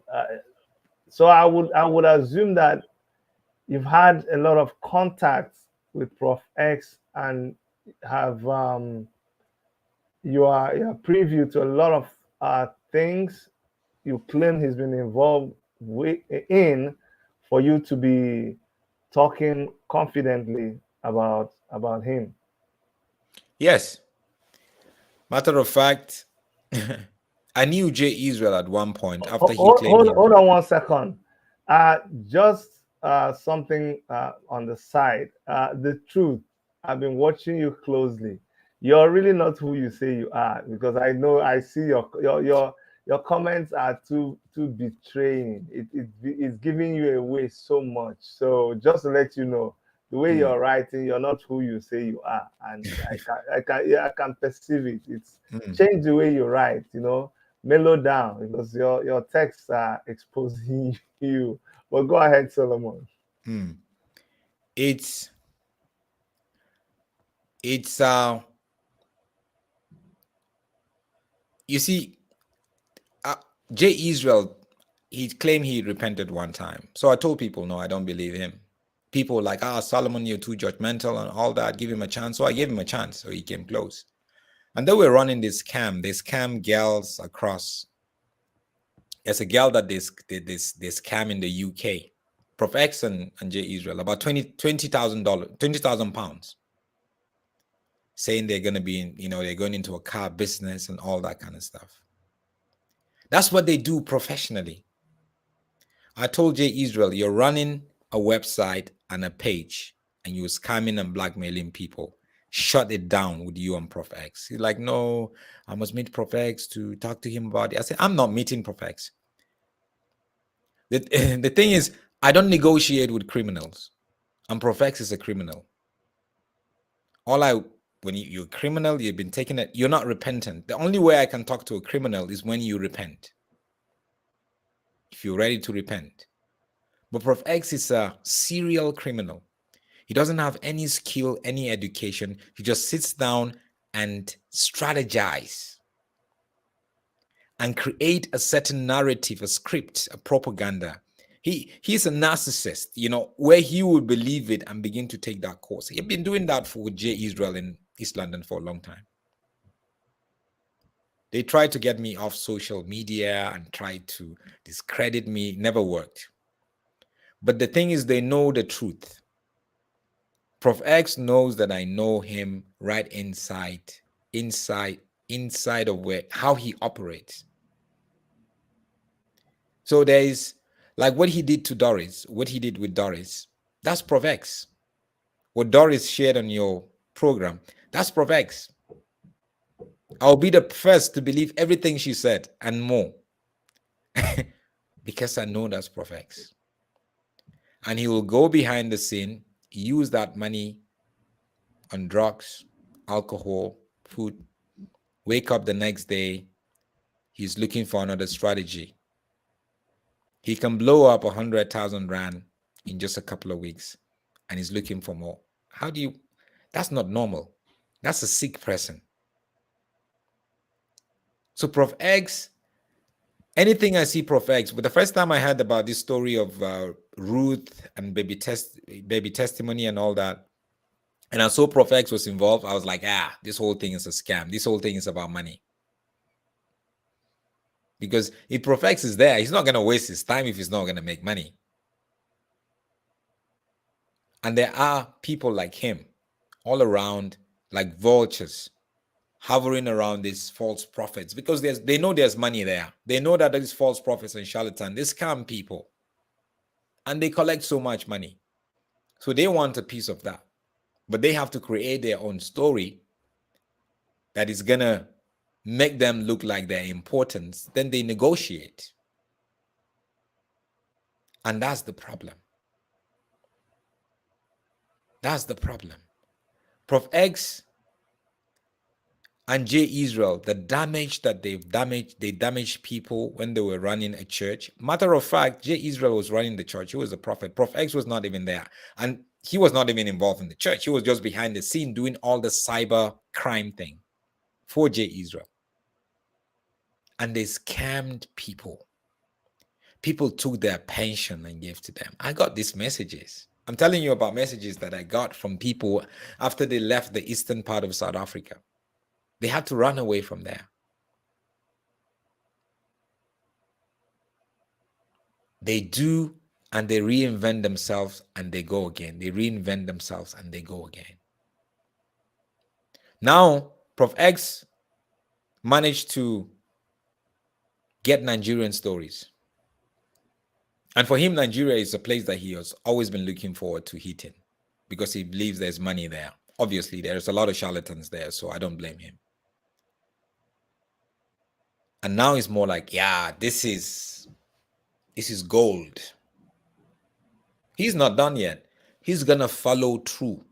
so I would assume that you've had a lot of contacts with Prof X and have you are privy to a lot of things you claim he's been involved in for you to be talking confidently about him. Yes. Matter of fact, I knew Jay Israel at one point after he claimed he. Hold on 1 second. Just something on the side. The truth, I've been watching you closely. You're really not who you say you are, because I know, I see your comments are too betraying. It's giving you away so much. So just to let you know, the way Mm, you're writing, you're not who you say you are, and yeah, I can perceive it. It's mm, change the way you write. Mellow down, because your texts are exposing you. But go ahead, Solomon. mm. It's it's you see, uh, Jay Israel, he claimed he repented one time. So I told people, no, I don't believe him. People were like, Solomon, you're too judgmental and all that. Give him a chance. So I gave him a chance. So he came close. And they were running this scam. They scam girls across. There's a girl that they scam in the UK. Prof X and Jay Israel, about $20,000, £20,000, saying they're gonna be in, they're going into a car business and all that kind of stuff. That's what they do professionally. I told Jay Israel, you're running a website and a page and you're scamming and blackmailing people. Shut it down with you and Prof X. He's like, no, I must meet Prof X to talk to him about it. I said, I'm not meeting Prof X. The, the thing is, I don't negotiate with criminals. And Prof X is a criminal. When you're a criminal, you've been taken it, you're not repentant. The only way I can talk to a criminal is when you repent. If you're ready to repent. But Prof X is a serial criminal. He doesn't have any skill, any education. He just sits down and strategize and create a certain narrative, a script, a propaganda. He's a narcissist, where he would believe it and begin to take that course. He's been doing that with Jay Israel in East London for a long time. They tried to get me off social media and tried to discredit me. Never worked. But the thing is, they know the truth. Prof X knows that I know him right inside of how he operates. So there is, like what he did to Doris, what he did with Doris, that's Prof X. What Doris shared on your program, that's Prof X. I'll be the first to believe everything she said and more. Because I know that's Prof X. And he will go behind the scene, use that money on drugs, alcohol, food, wake up the next day, he's looking for another strategy. He can blow up 100,000 Rand in just a couple of weeks and he's looking for more. That's not normal. That's a sick person. So Prof X, anything I see Prof X, but the first time I heard about this story of Ruth and baby testimony and all that, and I saw Prof X was involved, I was like, this whole thing is a scam. This whole thing is about money. Because if Prof X is there, he's not going to waste his time if he's not going to make money. And there are people like him all around, like vultures, hovering around these false prophets, because they know there's money there. They know that these false prophets and charlatans, they scam people. And they collect so much money. So they want a piece of that. But they have to create their own story that is going to make them look like they're important. Then they negotiate. And that's the problem. That's the problem. Prof X and Jay Israel, the damage that they damaged people when they were running a church. Matter of fact, Jay Israel was running the church. He was a prophet. Prof X was not even there. And he was not even involved in the church. He was just behind the scene doing all the cyber crime thing for Jay Israel. And they scammed people. People took their pension and gave to them. I got these messages. I'm telling you about messages that I got from people after they left the eastern part of South Africa. They had to run away from there. They do, and they reinvent themselves and they go again. They reinvent themselves and they go again. Now, Prof X managed to get Nigerian stories. And for him, Nigeria is a place that he has always been looking forward to hitting because he believes there's money there. Obviously, there's a lot of charlatans there, so I don't blame him. And now it's more like, yeah, this is gold. He's not done yet. He's gonna follow through.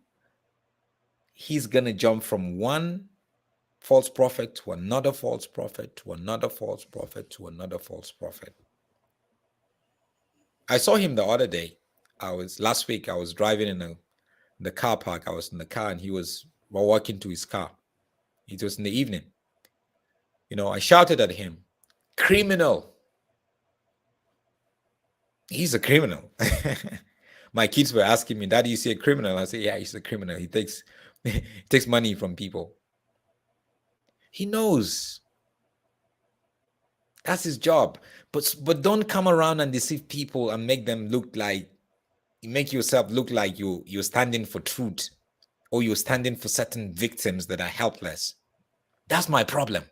He's gonna jump from one false prophet to another false prophet to another false prophet to another false prophet. I saw him the other day. Last week. I was driving in the car park. I was in the car, and he was walking to his car. It was in the evening. I shouted at him, "Criminal!" He's a criminal. My kids were asking me, "Daddy, you see a criminal?" I said, "Yeah, he's a criminal. He takes money from people. He knows that's his job. But don't come around and deceive people and make yourself look like you're standing for truth, or you're standing for certain victims that are helpless. That's my problem.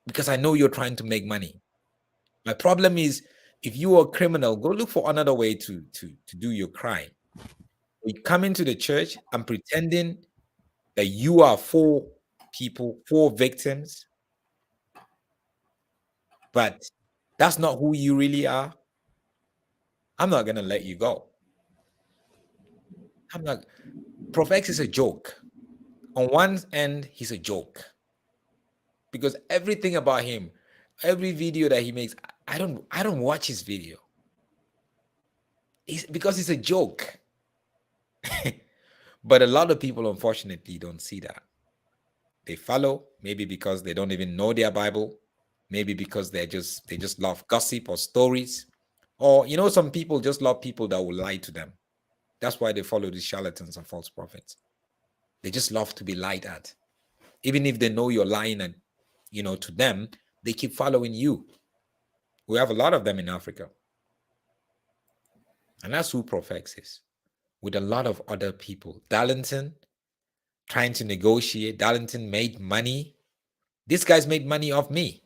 Because I know you're trying to make money. My problem is, if you are a criminal, go look for another way to do your crime. You come into the church and pretending that you are for people, for victims, but that's not who you really are. I'm not gonna let you go. I'm not. Prof X is a joke. On one end, he's a joke because everything about him, every video that he makes, I don't watch his video. Because it's a joke. But a lot of people, unfortunately, don't see that. They follow, maybe because they don't even know their Bible, maybe because they just love gossip or stories, or some people just love people that will lie to them. That's why they follow these charlatans and false prophets. They just love to be lied at, even if they know you're lying, and to them, they keep following you. We have a lot of them in Africa, and that's who Prof X is, with a lot of other people. Darlington trying to negotiate. Darlington made money. These guys made money off me.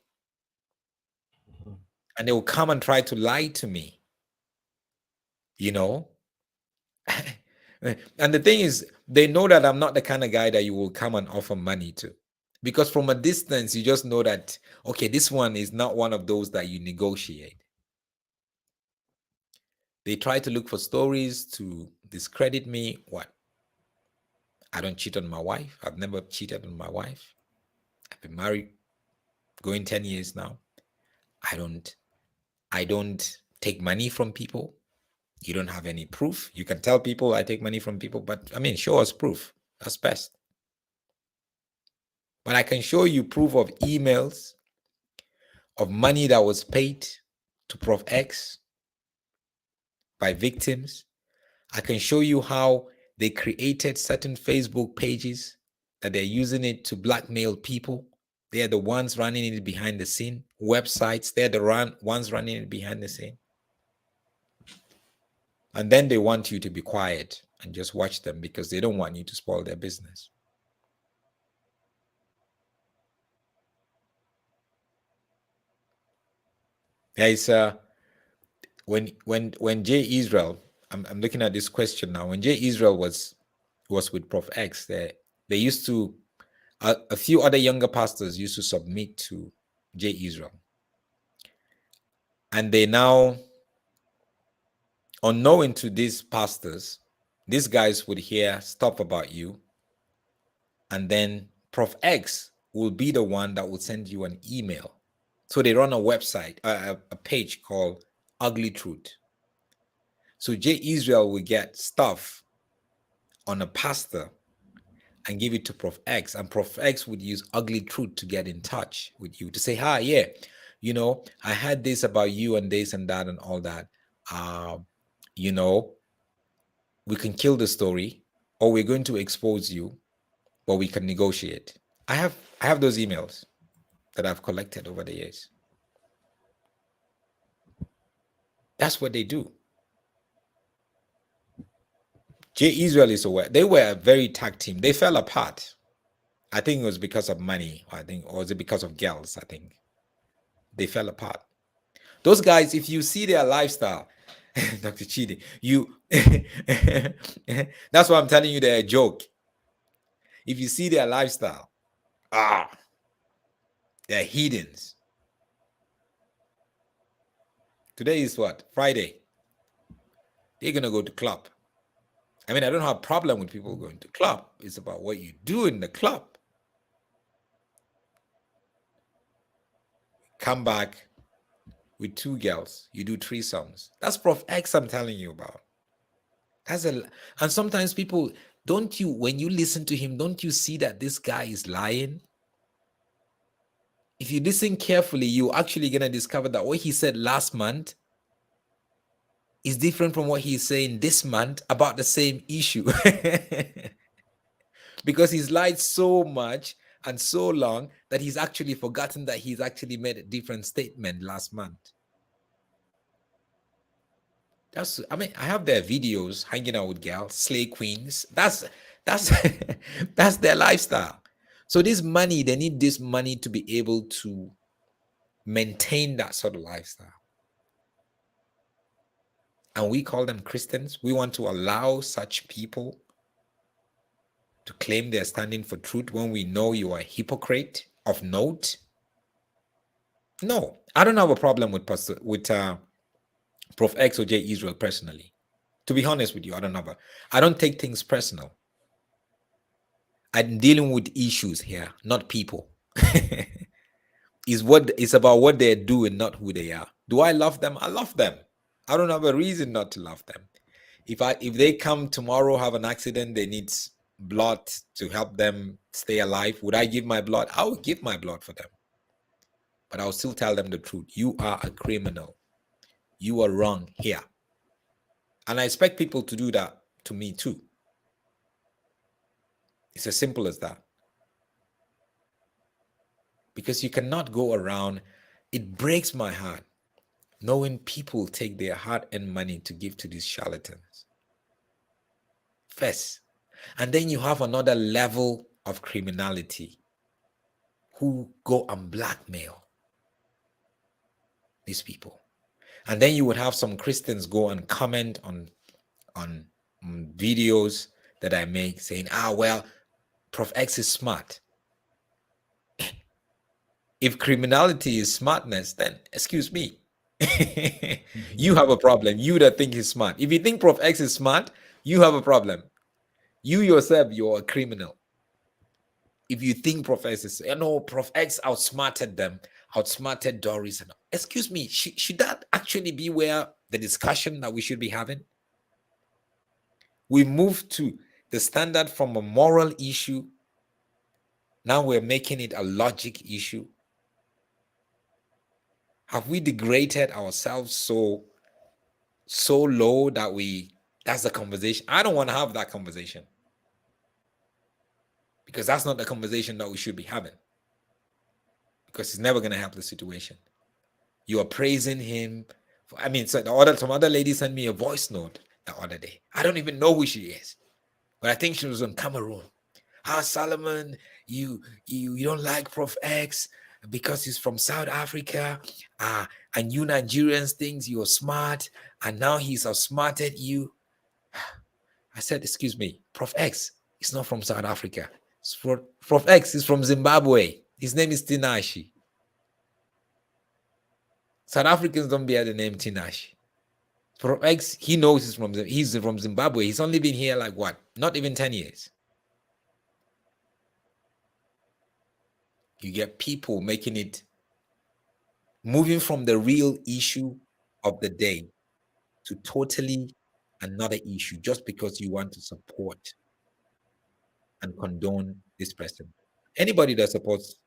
And they will come and try to lie to me. And the thing is, they know that I'm not the kind of guy that you will come and offer money to. Because from a distance, you just know that, okay, this one is not one of those that you negotiate. They try to look for stories to discredit me. What? I don't cheat on my wife. I've never cheated on my wife. I've been married going 10 years now. I don't take money from people. You don't have any proof. You can tell people I take money from people, but show us proof. That's best. But I can show you proof of emails, of money that was paid to Prof X by victims. I can show you how they created certain Facebook pages that they're using it to blackmail people. They're the ones running it behind the scene. Websites, they're the ones running it behind the scene. And then they want you to be quiet and just watch them because they don't want you to spoil their business. There is when Jay Israel, I'm looking at this question now. When Jay Israel was with Prof X, they used to a few other younger pastors used to submit to Jay Israel, and they now, unknowing to these pastors, these guys would hear stuff about you, and then Prof X will be the one that will send you an email. So they run a website, a page called Ugly Truth. So Jay Israel will get stuff on a pastor and give it to Prof X, and Prof X would use Ugly Truth to get in touch with you to say, "Hi, yeah, I had this about you and this and that and all that. We can kill the story, or we're going to expose you, but we can negotiate." I have those emails that I've collected over the years. That's what they do. Jay Israel is aware. They were a very tag team. They fell apart. I think it was because of money. I think, or was it because of girls? I think they fell apart. Those guys, if you see their lifestyle, Dr. Chidi, you that's why I'm telling you they're a joke. If you see their lifestyle, they're heathens. Today is what? Friday. They're gonna go to club. I mean, I don't have a problem with people going to club. It's about what you do in the club. Come back with 2 girls. You do 3 songs. That's Prof X I'm telling you about. And sometimes people, don't you, when you listen to him, don't you see that this guy is lying? If you listen carefully, you're actually going to discover that what he said last month is different from what he's saying this month about the same issue. Because he's lied so much and so long that he's actually forgotten that he's actually made a different statement last month. I mean, I have their videos hanging out with girls, slay queens. That's that's their lifestyle. So this money, they need this money to be able to maintain that sort of lifestyle. And we call them Christians. We want to allow such people to claim they're standing for truth when we know you are a hypocrite of note. No, I don't have a problem with Prof X or J Israel personally. To be honest with you, I don't take things personal. I'm dealing with issues here, not people. It's about what they're doing, not who they are. Do I love them? I love them. I don't have a reason not to love them. If they come tomorrow, have an accident, they need blood to help them stay alive, would I give my blood? I would give my blood for them. But I'll still tell them the truth. You are a criminal. You are wrong here. And I expect people to do that to me too. It's as simple as that. Because you cannot go around, it breaks my heart knowing people take their hard-earned money to give to these charlatans. First. And then you have another level of criminality who go and blackmail these people. And then you would have some Christians go and comment on videos that I make saying, well, Prof X is smart. If criminality is smartness, then excuse me. You have a problem. You that think he's smart. If you think Prof X is smart, you have a problem. You yourself, you're a criminal. If you think Prof X is, Prof X outsmarted them, outsmarted Doris. Excuse me, should that actually be where the discussion that we should be having? We moved to the standard from a moral issue. Now we're making it a logic issue. Have we degraded ourselves so low that that's the conversation? I don't want to have that conversation. Because that's not the conversation that we should be having. Because it's never going to help the situation. You are praising him. Some other lady sent me a voice note the other day. I don't even know who she is. But I think she was on Cameroon. Solomon, you don't like Prof X because he's from South Africa, and you Nigerians think you're smart, and now he's outsmarted you. I said, excuse me, Prof X is not from South Africa. Prof X is from Zimbabwe. His name is Tinashe. South Africans don't bear the name Tinashe. Prof X, he knows he's from Zimbabwe. He's only been here like what? Not even 10 years. You get people moving from the real issue of the day to totally another issue just because you want to support and condone this person. Anybody that supports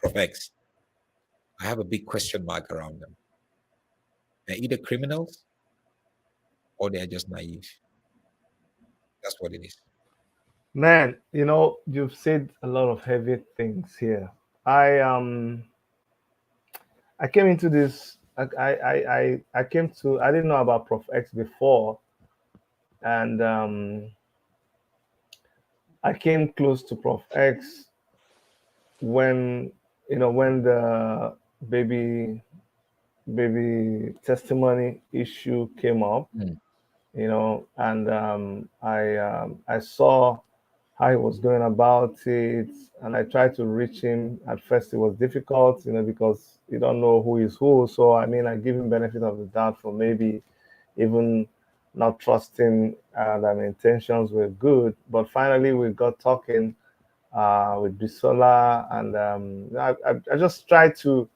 Prof X, I have a big question mark around them. They're either criminals or they're just naive. That's what it is. Man, you've said a lot of heavy things here. I came into this. I came to. I didn't know about Prof X before, and I came close to Prof X when when the baby testimony issue came up, Mm. and I saw how he was going about it, and I tried to reach him. At first, it was difficult, because you don't know who is who. So I mean, I give him benefit of the doubt for maybe even not trusting that my intentions were good. But finally, we got talking with Bisola, and I just tried to.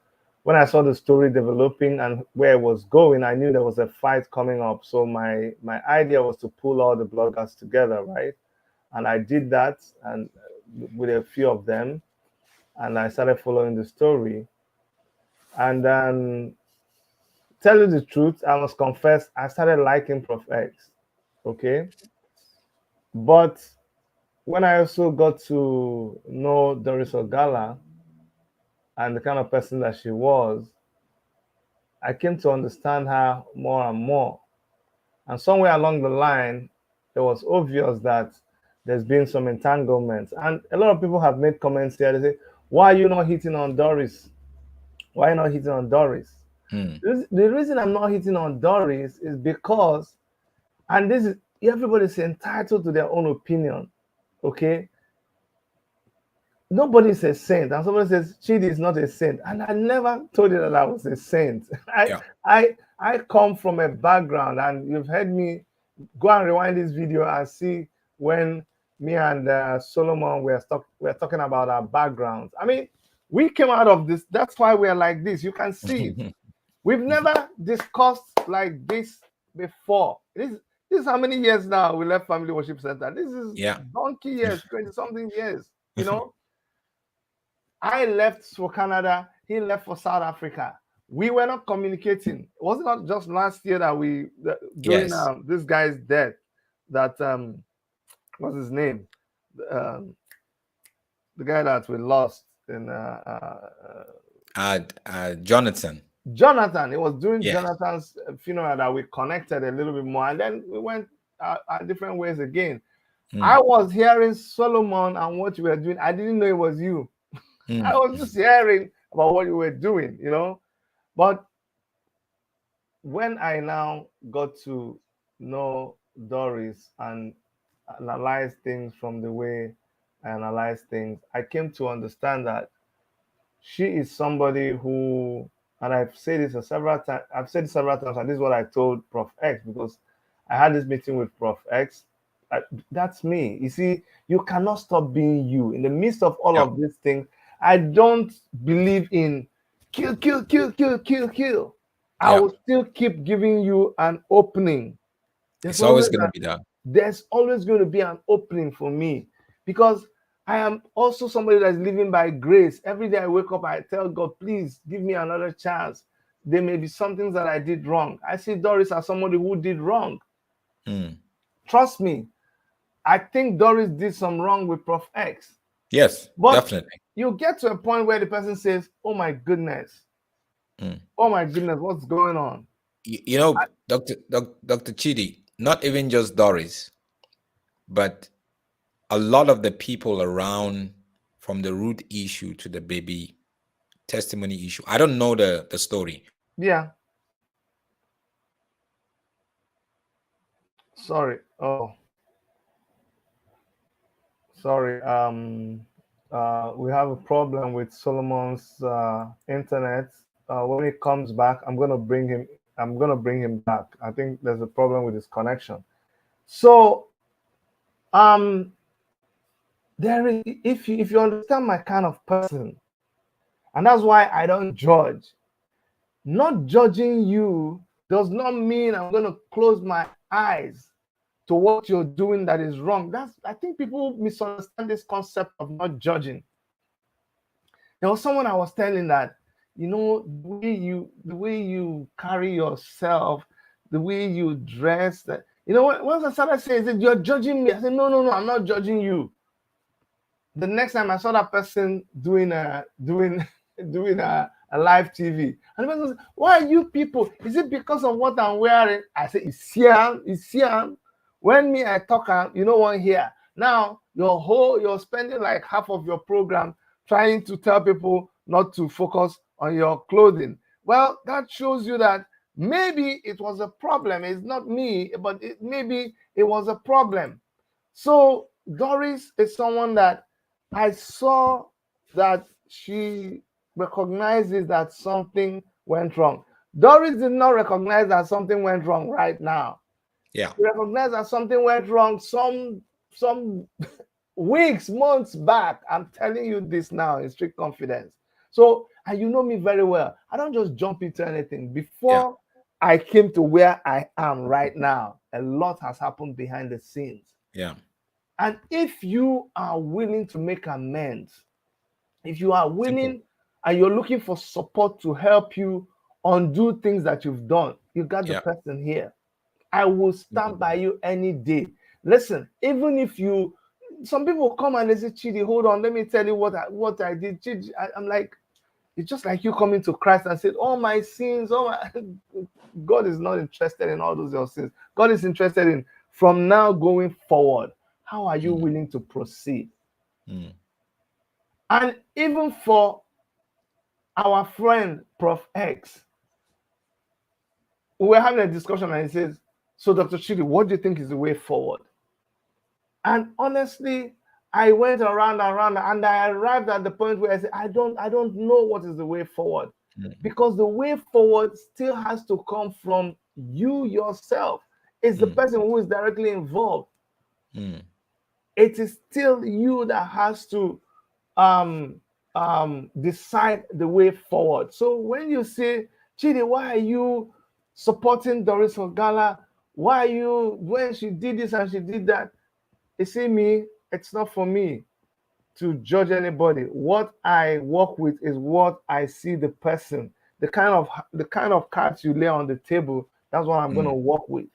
When I saw the story developing and where it was going, I knew there was a fight coming up. So my idea was to pull all the bloggers together, right? And I did that, and with a few of them, and I started following the story. And then, tell you the truth, I must confess, I started liking Prof X. Okay, but when I also got to know Doris Ogala and the kind of person that she was, I came to understand her more and more. And somewhere along the line, it was obvious that there's been some entanglements. And a lot of people have made comments here. They say, why are you not hitting on Doris? Why are you not hitting on Doris? Mm. The reason I'm not hitting on Doris is because, and this is, everybody's entitled to their own opinion. Okay, nobody's a saint, and somebody says Chidi is not a saint, and I never told you that I was a saint. I Yeah. I come from a background, and you've heard me go and rewind this video and see when me and Solomon were talking about our backgrounds. I mean, we came out of this. That's why we're like this. You can see it. We've never discussed like this before. This is how many years now we left Family Worship Center. This is Yeah. donkey years, 20 something years. I left for Canada. He left for South Africa. We were not communicating. It was not just last year that during Yes. this guy's death, that what's his name? Um, the guy that we lost in Jonathan. Jonathan. It was during Yeah. Jonathan's funeral that we connected a little bit more, and then we went our different ways again. I Mm. was hearing Solomon and what you were doing. I didn't know it was you. I Mm. was just hearing about what you were doing, But when I now got to know Doris and analyze things from the way I analyze things, I came to understand that she is somebody who, and I've said this several times. I've said it several times, and this is what I told Prof X, because I had this meeting with Prof X. That's me. You see, you cannot stop being you in the midst of all Yeah. of these things. I don't believe in kill, kill, kill, kill, kill, kill. I Yeah. will still keep giving you an opening. There's It's always always gonna be that. there's always going to be an opening for me, because I am also somebody that's living by grace. Every day I wake up, I tell God, please give me another chance. There may be some things that I did wrong. I see Doris as somebody who did wrong. Mm. Trust me, I think Doris did some wrong with Prof X. Yes, But definitely. you get to a point where the person says, Mm. oh my goodness, what's going on? Dr. Chidi, not even just Doris, but a lot of the people around, from the root issue to the baby testimony issue. I don't know the story. Yeah, sorry. Oh, sorry. We have a problem with Solomon's internet. When he comes back, I'm gonna bring him. I'm gonna bring him back. I think there's a problem with his connection. So, um, there is, if you understand my kind of person, and that's why I don't judge. Not judging you does not mean I'm gonna close my eyes to what you're doing that is wrong. I think people misunderstand this concept of not judging. There was someone I was telling that, the way you carry yourself, the way you dress, that once I started saying that you're judging me, I said, no, no, no, I'm not judging you. The next time I saw that person doing doing a live TV, and the person said, why are you people? Is it because of what I'm wearing? I said, it's Siam, it's Siam. When me I talk, you know one here. Now you're spending like half of your program trying to tell people not to focus on your clothing. Well, that shows you that maybe it was a problem. It's not me, but maybe it was a problem. So Doris is someone that I saw that she recognizes that something went wrong. Doris did not recognize that something went wrong right now. Yeah. She recognized that something went wrong some weeks, months back. I'm telling you this now in strict confidence. So, and you know me very well. I don't just jump into anything. Yeah. Before I came to where I am right now, a lot has happened behind the scenes. Yeah. And if you are willing to make amends, if you are Simple. willing and you're looking for support to help you undo things that you've done, you got the Yeah. person here. I will stand Simple. by you any day. Listen, even if you, some people come and they say, Chidi, hold on, let me tell you what I did. Chidi, I'm like, it's just like you coming to Christ and said, all my sins, all my God is not interested in all those your sins. God is interested in from now going forward. How are you Mm. willing to proceed? Mm. And even for our friend Prof X, we were having a discussion and he says, so Dr. Chidi, what do you think is the way forward? And honestly, I went around and around and I arrived at the point where I said, I don't know what is the way forward. Mm. Because the way forward still has to come from you yourself. It's the Mm. person who is directly involved. Mm. It is still you that has to um decide the way forward. So when you say, Chidi, why are you supporting Doris Ogala? Why are you, when she did this and she did that? You see me, it's not for me to judge anybody. What I work with is what I see the person, the kind of cards you lay on the table. That's what I'm going to Mm. work with.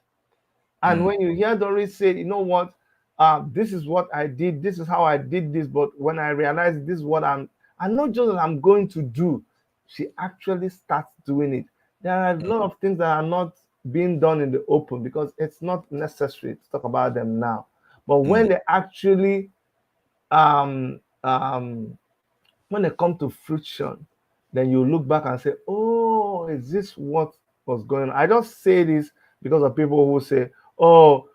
And Mm. when you hear Doris say, you know what, this is what I did, this is how I did this, but when I realize this is what I'm not just that I'm going to do, she actually starts doing it. There are a Mm. lot of things that are not being done in the open because it's not necessary to talk about them now. But when Mm. they actually um when they come to fruition, then you look back and say, oh, is this what was going on? I just say this because of people who say, oh,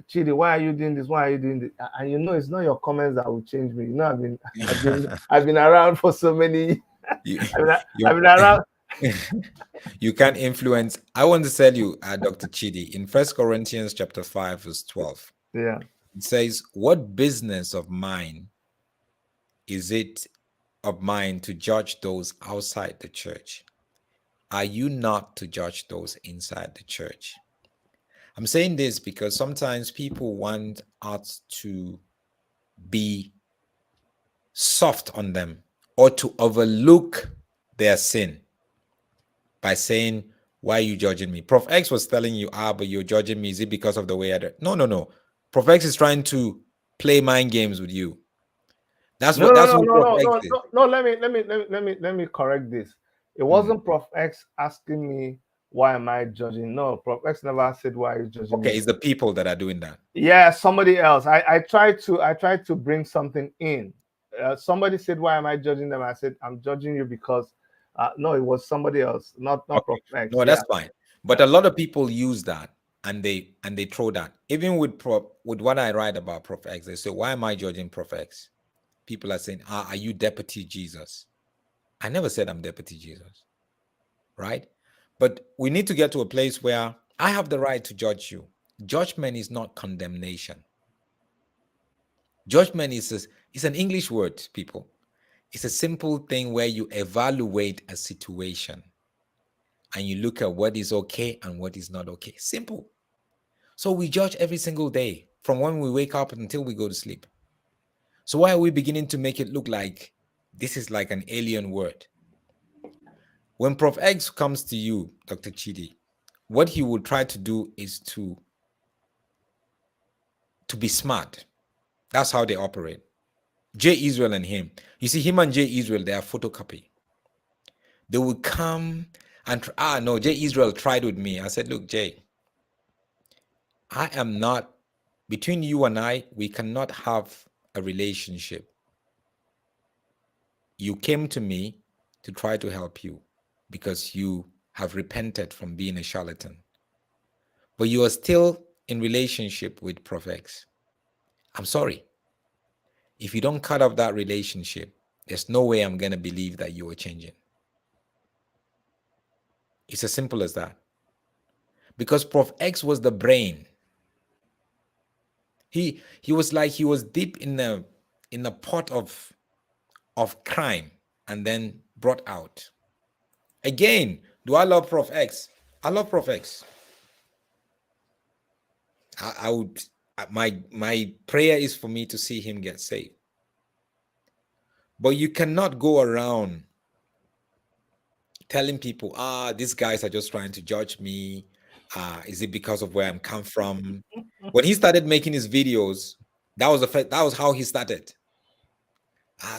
Chidi, why are you doing this? Why are you doing this? And you know, it's not your comments that will change me. You know, I've been around for so many. you, I've you, been around. you can influence. I want to tell you, Dr. Chidi, in First Corinthians chapter 5, verse 12, Yeah. it says, what business of mine is it of mine to judge those outside the church? Are you not to judge those inside the church? I'm saying this because sometimes people want us to be soft on them or to overlook their sin by saying, why are you judging me? Prof X was telling you, but you're judging me. Is it because of the way I do? No, no, no. Prof X is trying to play mind games with you. That's No, what no, that's no, who no, Prof no, X no, is. no, no. Let me correct this. It Mm. wasn't Prof X asking me why am I judging. No, Prof X never said why are you judging Okay, me. it's the people that are doing that. Yeah, somebody else. I tried to bring something in. Somebody said, "Why am I judging them?" I said, "I'm judging you because." No, it was somebody else, not Okay. Prof X. No, Yeah, that's fine. But yeah. a lot of people use that and they throw that. Even with what I write about Prof X, they say, why am I judging Prof X? People are saying, are you Deputy Jesus? I never said I'm Deputy Jesus, right? But we need to get to a place where I have the right to judge you. Judgment is not condemnation. Judgment is an English word, people. It's a simple thing where you evaluate a situation and you look at what is okay and what is not okay. Simple. So we judge every single day from when we wake up until we go to sleep. So why are we beginning to make it look like this is like an alien word? When Prof X comes to you, Dr. Chidi, what he will try to do is to be smart. That's how they operate. Jay Israel and him. You see, him and Jay Israel, they are photocopy. They will come and no, Jay Israel tried with me. I said, look, Jay, I am not, between you and I, we cannot have a relationship. You came to me to try to help you because you have repented from being a charlatan, but you are still in relationship with Prof X. I'm sorry. If you don't cut off that relationship, there's no way I'm going to believe that you are changing. It's as simple as that. Because Prof X was the brain. He was like he was deep in the pot of crime and then brought out. Again, do I love Prof X? I love Prof X. I would, my prayer is for me to see him get saved. But you cannot go around telling people, these guys are just trying to judge me. Is it because of where I'm come from? When he started making his videos, that was how he started.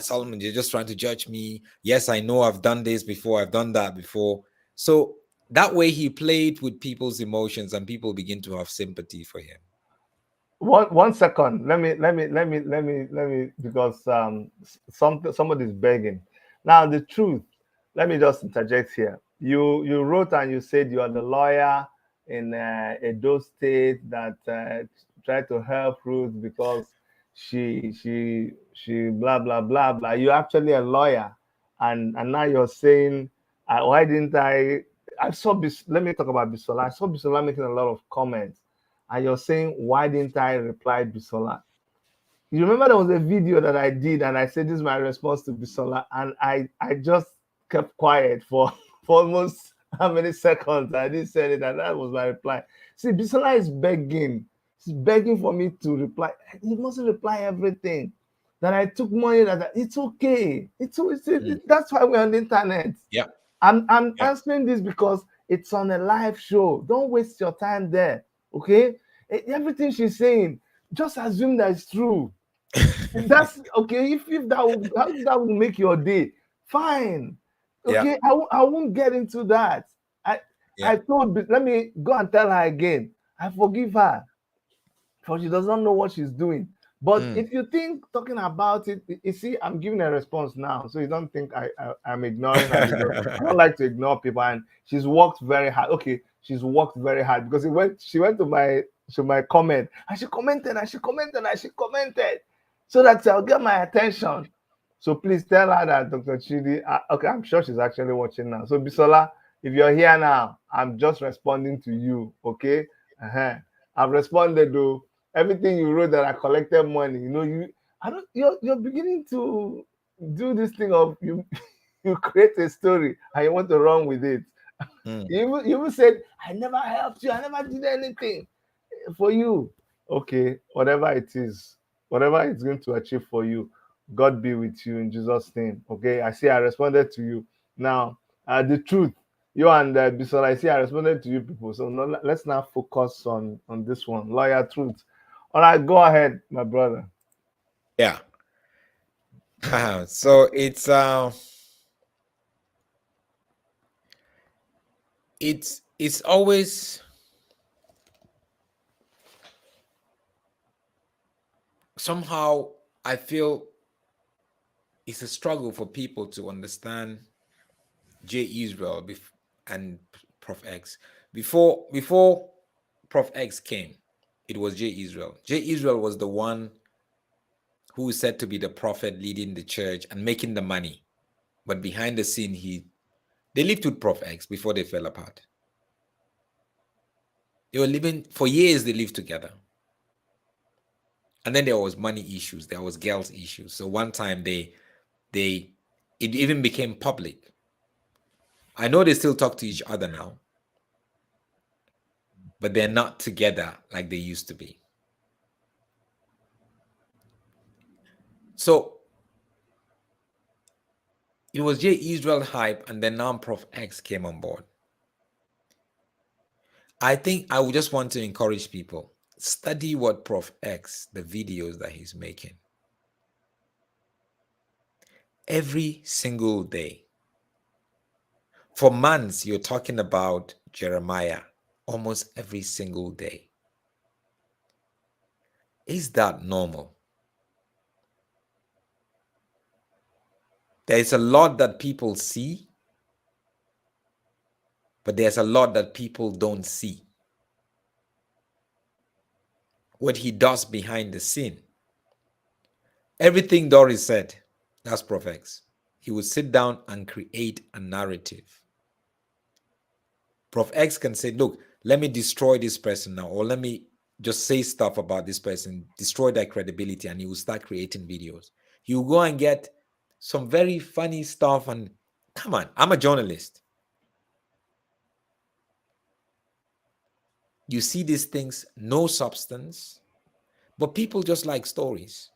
Solomon, you're just trying to judge me. Yes, I know I've done this before, I've done that before. So that way he played with people's emotions and people begin to have sympathy for him. One second. Let me because somebody's begging. Now the truth. Let me just interject here. You wrote and you said you are the lawyer in Edo State that tried to help Ruth because she blah blah blah blah. You're actually a lawyer, and now you're saying why didn't I saw let me talk about Bisola. I saw Bisola making a lot of comments, and you're saying, why didn't I reply Bisola? You remember there was a video that I did, and I said, this is my response to Bisola, and I just kept quiet for, for almost how many seconds? I didn't say it, and that was my reply. See, Bisola is begging. He's begging for me to reply. He mustn't reply everything. That I took money, it's okay. That's why we're on the internet. Yeah. I'm answering this because it's on a live show. Don't waste your time there. Okay? Everything she's saying, just assume that it's true. That's okay. If that will make your day, fine. Okay, I won't get into that. I told, let me go and tell her again. I forgive her, for she does not know what she's doing. But if you think talking about it, you see, I'm giving a response now, so you don't think I'm ignoring her, because I don't like to ignore people. And she's worked very hard. Okay, she's worked very hard because she went to my comment, and she commented and she commented and she commented, so that I'll get my attention. So please tell her that Dr. Chidi. Okay, I'm sure she's actually watching now. So Bisola, if you're here now, I'm just responding to you. Okay, I've responded though. Everything you wrote that I collected money, you're beginning to do this thing of you create a story and you want to run with it. You even said, I never helped you, I never did anything for you. Okay, whatever it is, whatever it's going to achieve for you, God be with you in Jesus' name. Okay, I see I responded to you. Now, the truth, you and Bisola, I see I responded to you people. So no, let's now focus on this one, lawyer truth. All right, go ahead, my brother. Yeah. So it's always somehow I feel it's a struggle for people to understand J Israel and Prof X. Before Prof X came, it was J Israel. J Israel was the one who is said to be the prophet leading the church and making the money. But behind the scene, they lived with Prof X before they fell apart. They were living for years, they lived together. And then there was money issues, there was girls issues. So one time it even became public. I know they still talk to each other now, but they're not together like they used to be. So it was J Israel hype, and then now Prof X came on board. I think I would just want to encourage people, study what Prof X, the videos that he's making. Every single day. For months, you're talking about Jeremiah almost every single day. Is that normal? There's a lot that people see, but there's a lot that people don't see. What he does behind the scene. Everything Doris said, that's Prof X. He would sit down and create a narrative. Prof X can say, look, let me destroy this person now, or let me just say stuff about this person, destroy their credibility, and he will start creating videos. He will go and get some very funny stuff, and come on, I'm a journalist. You see these things, no substance, but people just like stories.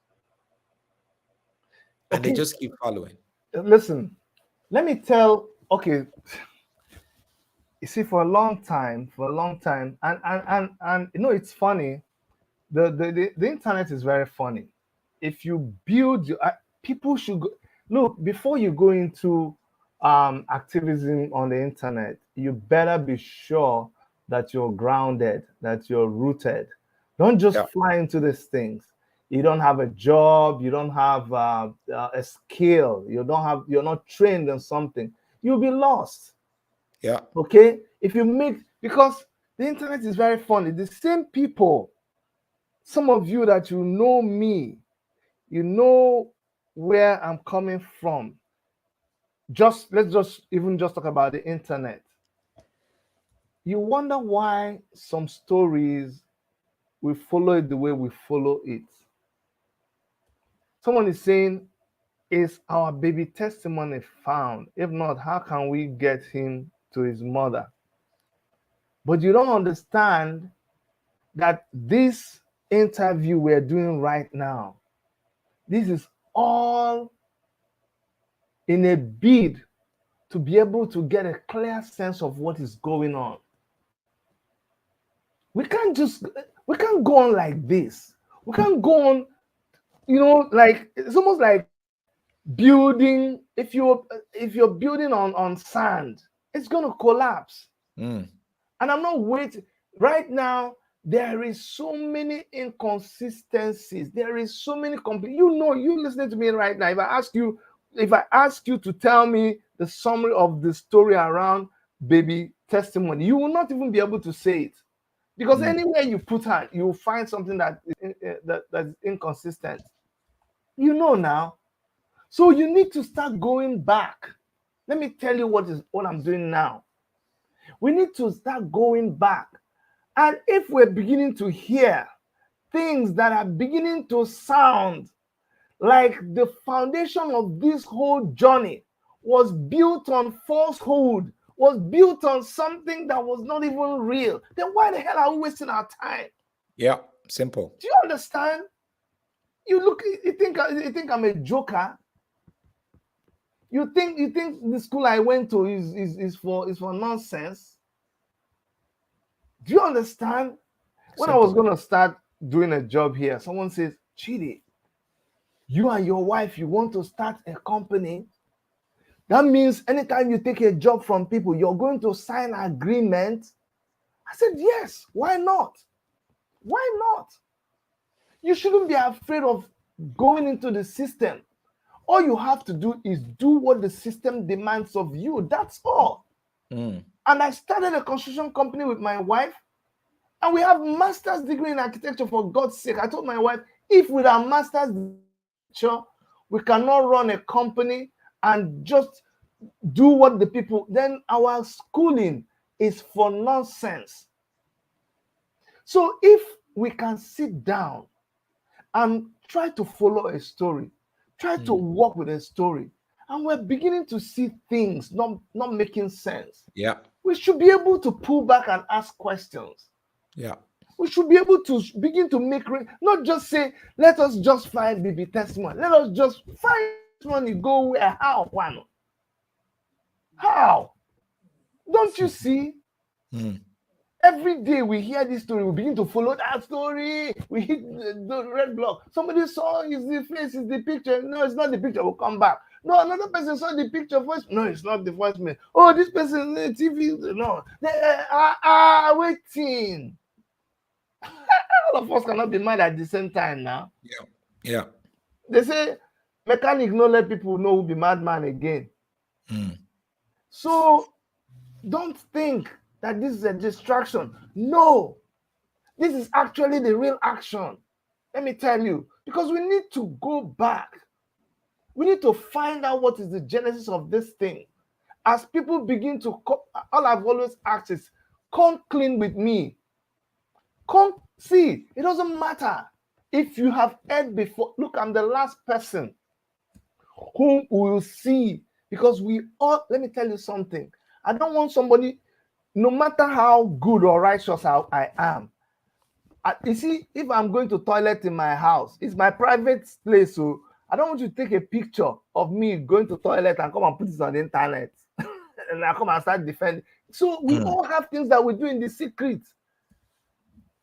And they just keep following. Listen, let me tell. Okay, you see, for a long time, and you know, it's funny. The internet is very funny. If you build your, people should go, look before you go into activism on the internet. You better be sure that you're grounded, that you're rooted. Don't just Yeah. fly into these things. You don't have a job. You don't have a skill. You don't have. You're not trained on something. You'll be lost. Yeah. Okay, if you make, because the internet is very funny. The same people, some of you that you know me, you know where I'm coming from. Just let's just even just talk about the internet. You wonder why some stories we follow it the way we follow it. Someone is saying, is our baby testimony found? If not, how can we get him to his mother? But you don't understand that this interview we're doing right now, this is all in a bid to be able to get a clear sense of what is going on. We can't go on like this. We can't go on, like it's almost like building. If you're building on sand, it's gonna collapse. Mm. And I'm not waiting. Right now, there is so many inconsistencies. There is so many you listening to me right now. If I ask you to tell me the summary of the story around baby testimony, you will not even be able to say it. Because anywhere you put her, you will find something that's inconsistent. You know now. So you need to start going back. Let me tell you what I'm doing now. We need to start going back. And if we're beginning to hear things that are beginning to sound like the foundation of this whole journey was built on falsehood, was built on something that was not even real, then why the hell are we wasting our time? Yeah, simple. Do you understand? You think I'm a joker? You think the school I went to is for nonsense? Do you understand? When I was Simple. going to start doing a job here, someone says, Chidi, you and your wife, you want to start a company? That means anytime you take a job from people, you're going to sign an agreement. I said, yes, why not? Why not? You shouldn't be afraid of going into the system. All you have to do is do what the system demands of you. That's all. And I started a construction company with my wife, and we have master's degree in architecture, for God's sake. I told my wife, if with our master's degree, we cannot run a company and just do what the people, then our schooling is for nonsense. So if we can sit down and try to follow a story, try to walk with a story, and we're beginning to see things not making sense, Yeah. we should be able to pull back and ask questions. Yeah. We should be able to begin to not just say, let us just find baby testimony. Let us just find testimony, go where, how, one. How? Don't you see? Every day we hear this story, we begin to follow that story. We hit the red block. Somebody saw is the face, is the picture. No, it's not the picture. We'll come back. No, another person saw the picture first. No, it's not the first man. Oh, this person TV. No, waiting. all of us cannot be mad at the same time now. Yeah. Yeah. They say mechanic no let people know who be madman again. Mm. So don't think that this is a distraction. No, this is actually the real action. Let me tell you, because we need to go back. We need to find out what is the genesis of this thing. As people begin to, all I've always asked is, come clean with me. Come see, it doesn't matter if you have heard before. Look, I'm the last person whom we will see, because we all, let me tell you something. I don't want somebody, no matter how good or righteous I am. You see, if I'm going to toilet in my house, it's my private place, so I don't want you to take a picture of me going to toilet and come and put it on the internet and I come and start defending. So we all have things that we do in the secret.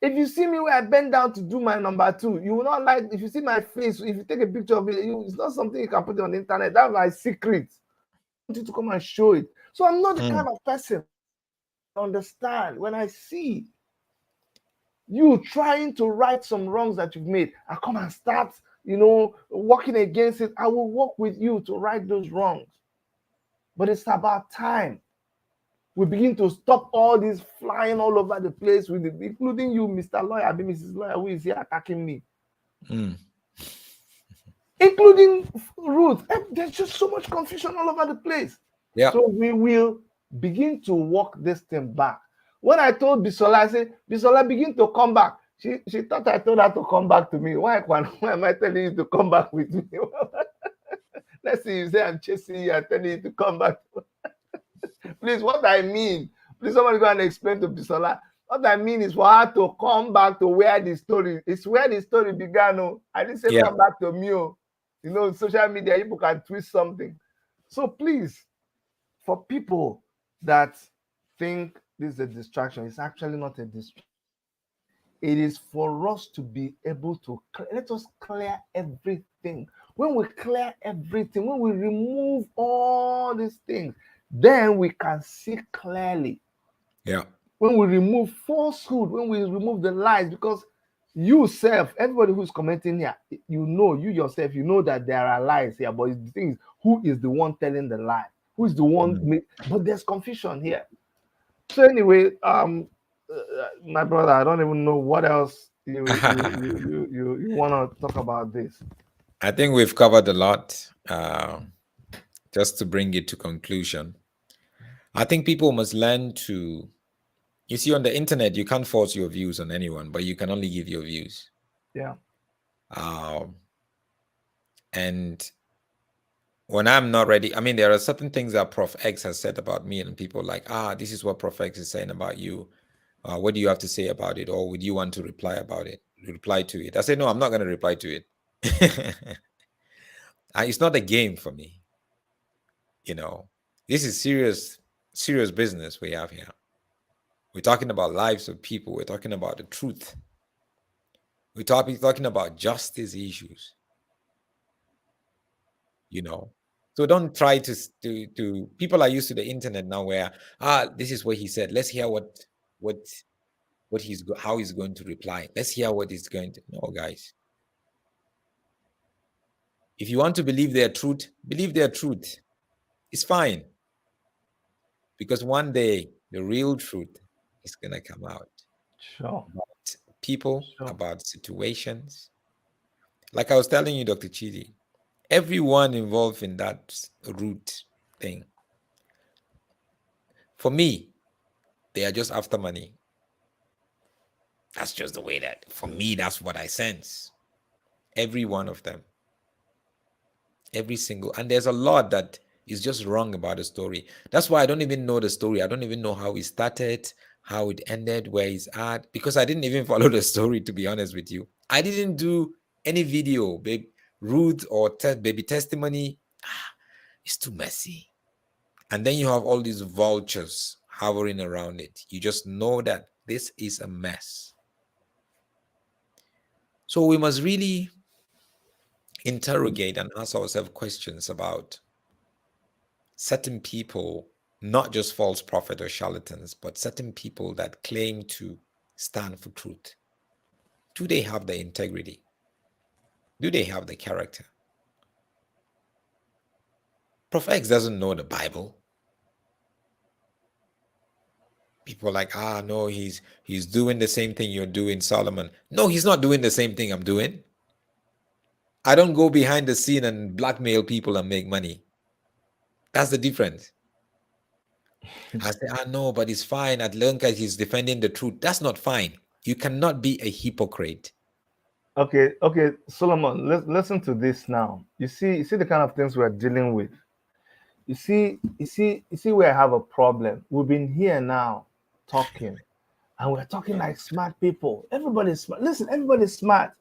If you see me where I bend down to do my number two, you will not like. If you see my face, if you take a picture of it, it's not something you can put on the internet. That's my secret. I want you to come and show it. So I'm not the kind of person. Understand, when I see you trying to right some wrongs that you've made, I come and start, working against it. I will work with you to right those wrongs. But it's about time we begin to stop all this flying all over the place, with including you, Mr. Lawyer, Mrs. Lawyer, who is here attacking me. Including Ruth. There's just so much confusion all over the place. Yeah. So we will begin to walk this thing back. When I told Bisola, I said, Bisola, begin to come back. She thought I told her to come back to me. Why am I telling you to come back with me? Let's see, you say I'm chasing you, I'm telling you to come back. Please, what I mean, please somebody go and explain to Bisola. What I mean is for her to come back to where the story, it's where the story began. Oh. I didn't say come back to me. Oh. Social media, people can twist something. So please, for people that think this is a distraction, it's actually not a distraction. It is for us to be able to, let us clear everything. When we clear everything, when we remove all these things, then we can see clearly. Yeah. When we remove falsehood, when we remove the lies, because you self, everybody who's commenting here, you yourself, you know that there are lies here, but the thing is, who is the one telling the lie? Who is the one? But there's confusion here. So anyway, my brother, I don't even know what else you want to talk about this. I think we've covered a lot. Just to bring it to conclusion, I think people must learn to. You see, on the internet, you can't force your views on anyone, but you can only give your views. Yeah. And when I'm not ready, I mean, there are certain things that Prof X has said about me, and people like, this is what Prof X is saying about you. What do you have to say about it? Or would you want to reply to it? I say, no, I'm not going to reply to it. It's not a game for me. This is serious business we have here. We're talking about lives of people. We're talking about the truth. We're talking about justice issues. So don't try to people are used to the internet now where this is what he said. Let's hear how he's going to reply. Let's hear what he's going to. No, guys. If you want to believe their truth, believe their truth. It's fine. Because one day the real truth is gonna come out. Sure. About people, about situations. Like I was telling you, Dr. Chidi, everyone involved in that root thing, for me, they are just after money. That's just the way that, for me, that's what I sense. Every one of them. Every single. And there's a lot that is just wrong about the story. That's why I don't even know the story. I don't even know how it started, how it ended, where it's at, because I didn't even follow the story, to be honest with you. I didn't do any video, Ruth or baby testimony. It's too messy. And then you have all these vultures hovering around it. You just know that this is a mess. So we must really interrogate and ask ourselves questions about certain people, not just false prophets or charlatans, but certain people that claim to stand for truth. Do they have the integrity? Do they have the character? Prof X doesn't know the Bible. People are like, no, he's doing the same thing you're doing, Solomon. No, he's not doing the same thing I'm doing. I don't go behind the scene and blackmail people and make money. That's the difference. I say, no, but it's fine. At Lanka, he's defending the truth. That's not fine. You cannot be a hypocrite. Okay, Solomon, listen to this now. You see the kind of things we're dealing with. You see where I have a problem. We've been here now talking, and we're talking like smart people. Everybody's smart. Listen, everybody's smart.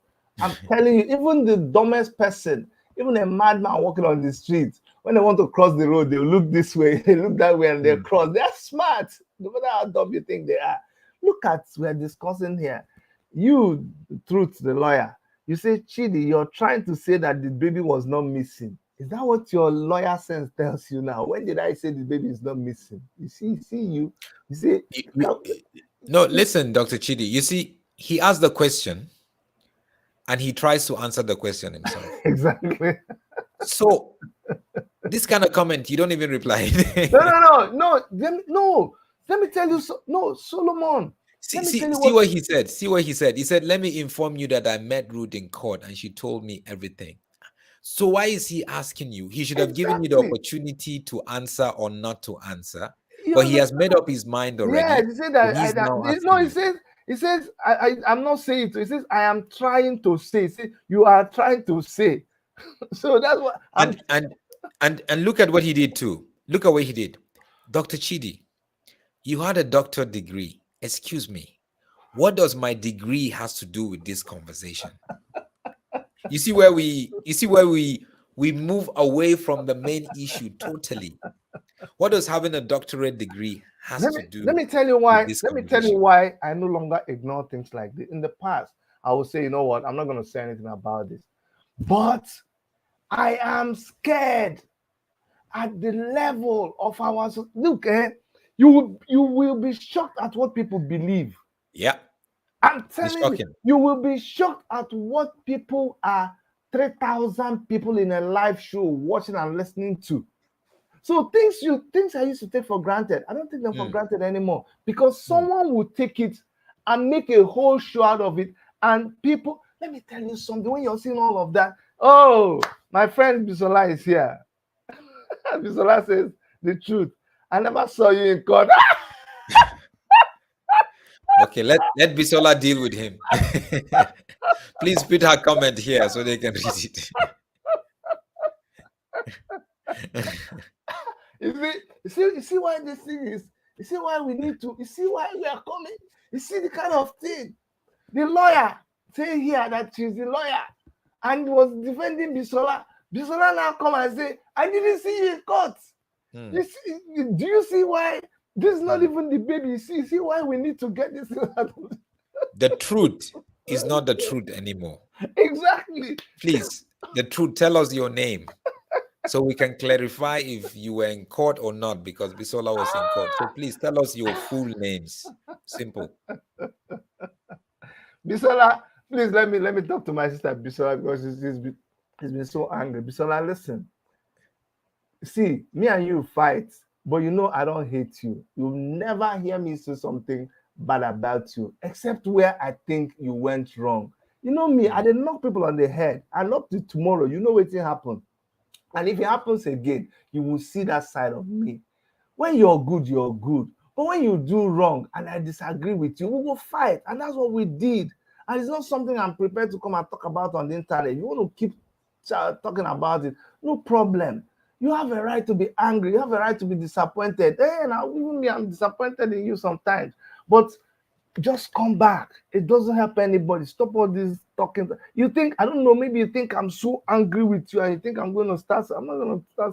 I'm telling you, even the dumbest person, even a madman walking on the street, when they want to cross the road, they look this way, they look that way, and they cross. They're smart, no matter how dumb you think they are. Look at we're discussing here. You, Truth, the lawyer, you say, Chidi, you're trying to say that the baby was not missing. Is that what your lawyer sense tells you now? When did I say the baby is not missing? You see. No, listen, Dr. Chidi. You see, he asked the question and he tries to answer the question himself. Exactly. So, this kind of comment, you don't even reply. No. Let me tell you. Solomon. See what he said. See what he said. He said, let me inform you that I met Ruth in court and she told me everything. So why is he asking you? He should have given you the opportunity to answer or not to answer. But he has made up his mind already. Yeah, he said that. He says, I'm not saying it. He says, I am trying to say. See, you are trying to say. So that's what. And look at what he did too. Look at what he did. Dr. Chidi, you had a doctorate degree. Excuse me. What does my degree has to do with this conversation? You see where we move away from the main issue totally. What does having a doctorate degree has to do? Let me tell you why. Let me tell you why I no longer ignore things like this. In the past, I would say, you know what, I'm not going to say anything about this. But I am scared at the level of our look. You will be shocked at what people believe. Yeah. I'm telling you will be shocked at what people are 3,000 people in a live show watching and listening to. So things I used to take for granted, I don't take them for granted anymore, because someone will take it and make a whole show out of it. And people, let me tell you something, when you're seeing all of that, oh, my friend Bisola is here. Bisola says the truth. I never saw you in court. Okay, let Bisola deal with him. Please put her comment here so they can read it. You see why this thing is? You see why we need to? You see why we are coming? You see the kind of thing? The lawyer say here that she's the lawyer and was defending Bisola. Bisola now come and say, I didn't see you in court. You see, do you see why? This is not even the baby. You see why we need to get this out? The truth is not the truth anymore. Exactly. Please, the truth, tell us your name so we can clarify if you were in court or not, because Bisola was in court. So please tell us your full names. Simple. Bisola, please let me talk to my sister Bisola, because he's been so angry. Bisola, listen. See, me and you fight, but you know I don't hate you. You'll never hear me say something bad about you, except where I think you went wrong. You know me, I didn't knock people on the head. And up to tomorrow, you know what will happen. And if it happens again, you will see that side of me. When you're good, you're good. But when you do wrong and I disagree with you, we will fight. And that's what we did. And it's not something I'm prepared to come and talk about on the internet. You want to keep talking about it, no problem. You have a right to be angry. You have a right to be disappointed. Now, even me, I'm disappointed in you sometimes. But just come back. It doesn't help anybody. Stop all this talking. You think, I don't know, maybe you think I'm so angry with you and you think I'm not going to start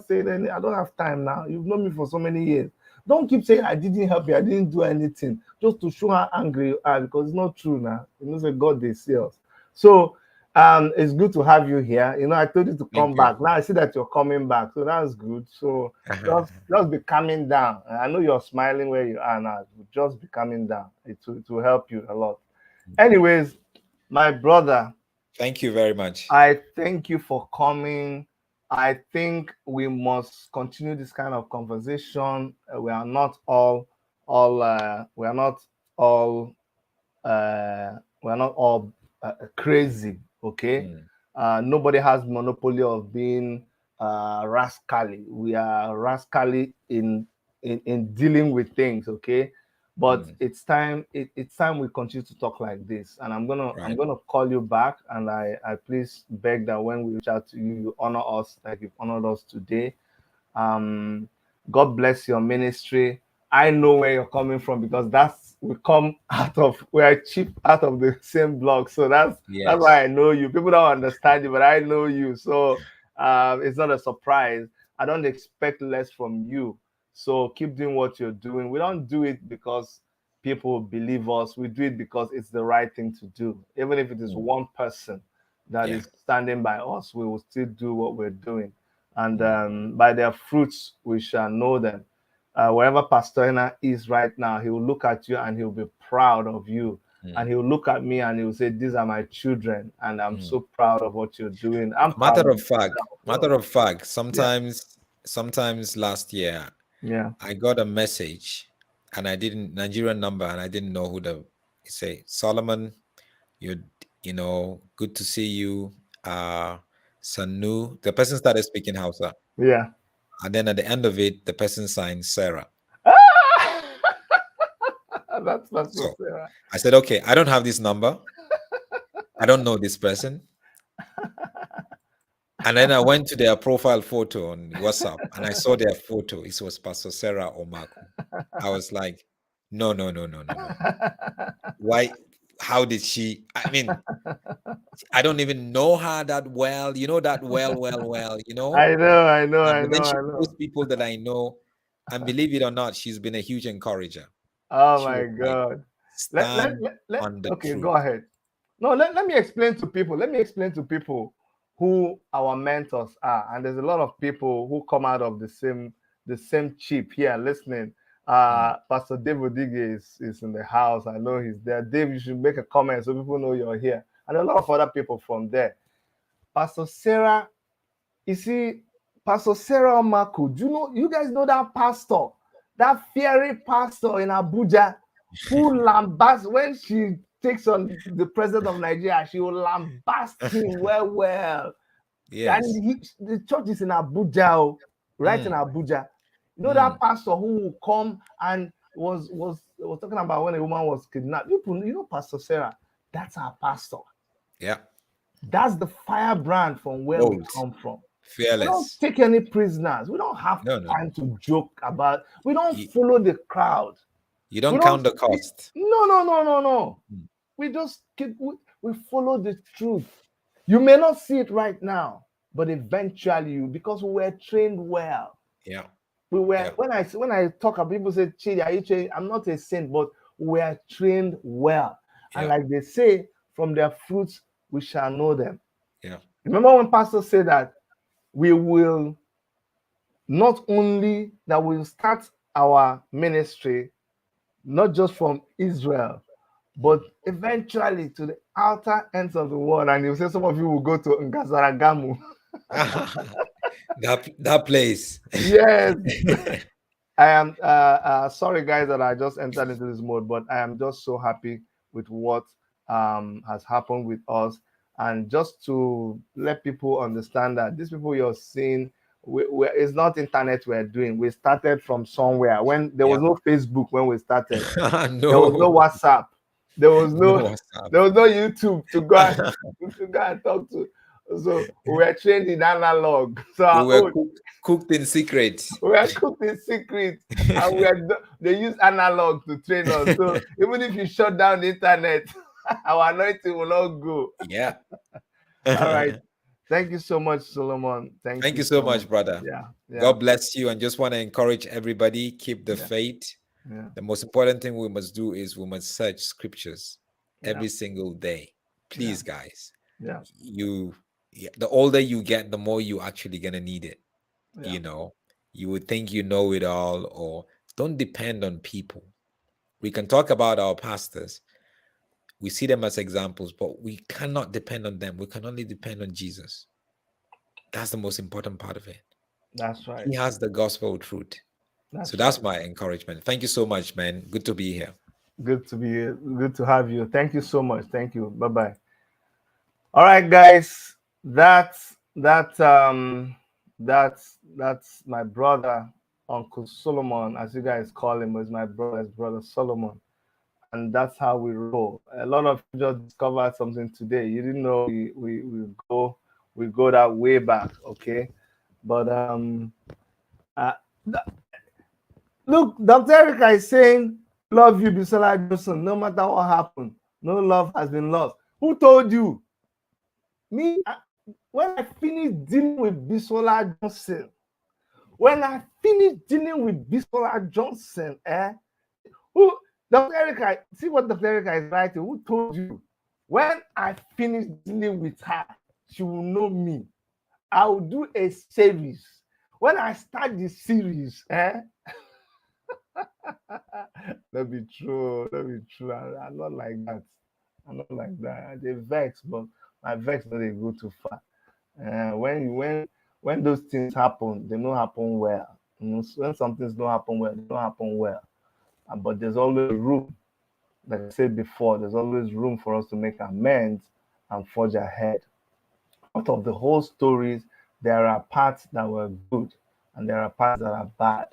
saying anything. I don't have time now. You've known me for so many years. Don't keep saying I didn't help you, I didn't do anything, just to show how angry you are, because it's not true now. You know, say God, they see us. So it's good to have you here. You know, I told you to come back. Now I see that you're coming back, so that's good. So just be calming down. I know you're smiling where you are now. Just be calming down. It will help you a lot. Anyways, My brother, Thank you very much. I thank you for coming. I think we must continue this kind of conversation. We are not we are not all we're not all crazy, okay? Mm, Nobody has monopoly of being rascally. We are rascally in dealing with things, okay? But mm, it's time we continue to talk like this. And I'm right. gonna call you back, and I please beg that when we reach out to you, you honor us like you've honored us today. um, God bless your ministry. I know where you're coming from because we are cheap out of the same block. So that's why Yes. I know you. People don't understand you, but I know you. So it's not a surprise. I don't expect less from you. So keep doing what you're doing. We don't do it because people believe us. We do it because it's the right thing to do. Even if it is Mm, one person that yeah. is standing by us, we will still do what we're doing, and Mm, by their fruits we shall know them. Wherever Pastor Ena is right now, he will look at you and he'll be proud of you. And mm, he'll look at me and he'll say, "These are my children, and I'm mm. so proud of what you're doing. I'm proud Matter of of fact, myself." So, yeah, sometimes last year yeah, I got a message and I didn't Nigerian number and I didn't know who the it say Solomon, you good to see you. Sanu, the person started speaking Hausa. yeah. And then at the end of it, the person signed Sarah. That's Pastor So Sarah. I said, okay, I don't have this number. I don't know this person. And then I went to their profile photo on WhatsApp and I saw their photo. It was Pastor Sarah Omaku. I was like, no, no, no, no, no, no. Why? How did she? I mean, I don't even know her that well, that well. I know, I know, I But then know, she I know. posts people that I know. And believe it or not, she's been a huge encourager. Oh She was my like, God. stand on the Okay, truth. go ahead. No, let me explain to people. Let me explain to people who our mentors are. And there's a lot of people who come out of the same chip here listening. Mm, Pastor Dave Odige is in the house. I know he's there. Dave, you should make a comment so people know you're here. And a lot of other people from there. Pastor Sarah, you see, Pastor Sarah Omaku, do you guys know that pastor? That fiery pastor in Abuja who lambasts when she takes on the president of Nigeria, she will lambast him well, well. yes. And the church is in Abuja, oh, right in Mm, Abuja. You know that mm, pastor who will come and was talking about when a woman was kidnapped. Pastor Sarah, that's our pastor. yeah. That's the firebrand from where we Bold, come from. We don't fearless. take any prisoners. We don't have No, no, no. time to joke about. We don't You, follow the crowd. you We don't don't count the speak. cost. No, no, no, no, no. Mm, We just we follow the truth. You may not see it right now, but eventually because we were trained well. yeah, We were yeah, when I talk about people say, Chidi, are you trained? I'm not a saint, but we are trained well. And yeah, like they say, from their fruits we shall know them. yeah. Remember when Pastor said that we will not only that we'll start our ministry not just from Israel, but Mm. eventually to the outer ends of the world. And you say some of you will go to Ngazaragamu. That place. Yes, I am sorry, guys, that I just entered into this mode, but I am just so happy with what has happened with us. And just to let people understand that these people you're seeing, it's not internet we're doing. We started from somewhere when there was Yeah. no Facebook when we started. There was no No, WhatsApp. There was no no WhatsApp. there was no YouTube to go and talk to. So we were trained in analog. So We our were own cooked in secret. we are cooked in secret, and they use analog to train us. So even if you shut down the internet, our anointing will not go. Yeah. All right. Thank Thank you so much, Solomon. Thank you you so so much. much, brother. Yeah, yeah, God bless you. And just want to encourage everybody, keep the yeah, faith. yeah, The most important thing we must do is we must search scriptures yeah, every single day. yeah, Please, guys. yeah, The older you get, the more you actually gonna need it. yeah, You know, you would think you know it all, or don't depend on people. We can talk about our pastors. We see them as examples, but we cannot depend on them. We can only depend on Jesus. That's the most important part of it. That's right. He has the gospel truth. So that's my encouragement. Thank you so much, man. Good to be here. Good to be here. Good to have you. Thank you so much. Thank you. Bye-bye. All right, guys. That's my brother, Uncle Solomon, as you guys call him, is my brother Solomon. And that's how we roll. A lot of you just discovered something today. You didn't know we go that way back, okay? But uh, look, Dr. Erica is saying, "Love you, Bisola Johnson. No matter what happened, no love has been lost." Who told you? Me. When I finished dealing with Bisola Johnson, who Dr. Erica, see what Dr. Erica is writing. Who told you? When I finish dealing with her, she will know me. I will do a series. When I start the series, Let me true. I'm not like that. They vex, but my vex doesn't go too far. When those things happen, they don't happen well. When some things don't happen well, they don't happen well. But there's always room, like I said before, there's always room for us to make amends and forge ahead. Out of the whole stories, there are parts that were good and there are parts that are bad.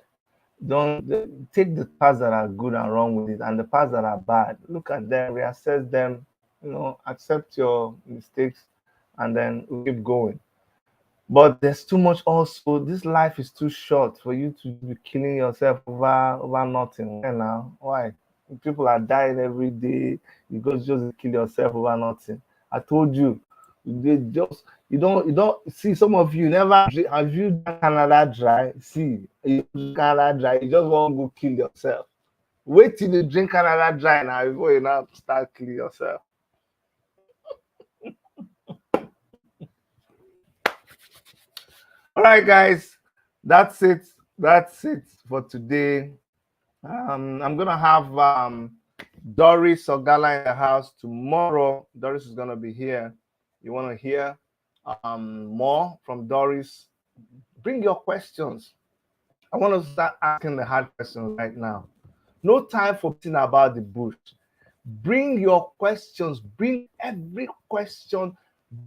Don't take the parts that are good and run with it, and the parts that are bad, look at them, reassess them, accept your mistakes, and then keep going. But there's too much also. This life is too short for you to be killing yourself over nothing. And now, why? People are dying every day. You just kill yourself over nothing. I told you, you don't see. Some of you never have you done Canada Dry. See, you Canada Dry. You just want to go kill yourself. Wait till you drink Canada Dry now before you now start killing yourself. All right, guys, that's it for today. I'm gonna have Doris Ogala in the house tomorrow. Doris is gonna be here. You want to hear more from Doris? Bring your questions. I want to start asking the hard questions right now. No time for beating about the bush. Bring your questions. Bring every question.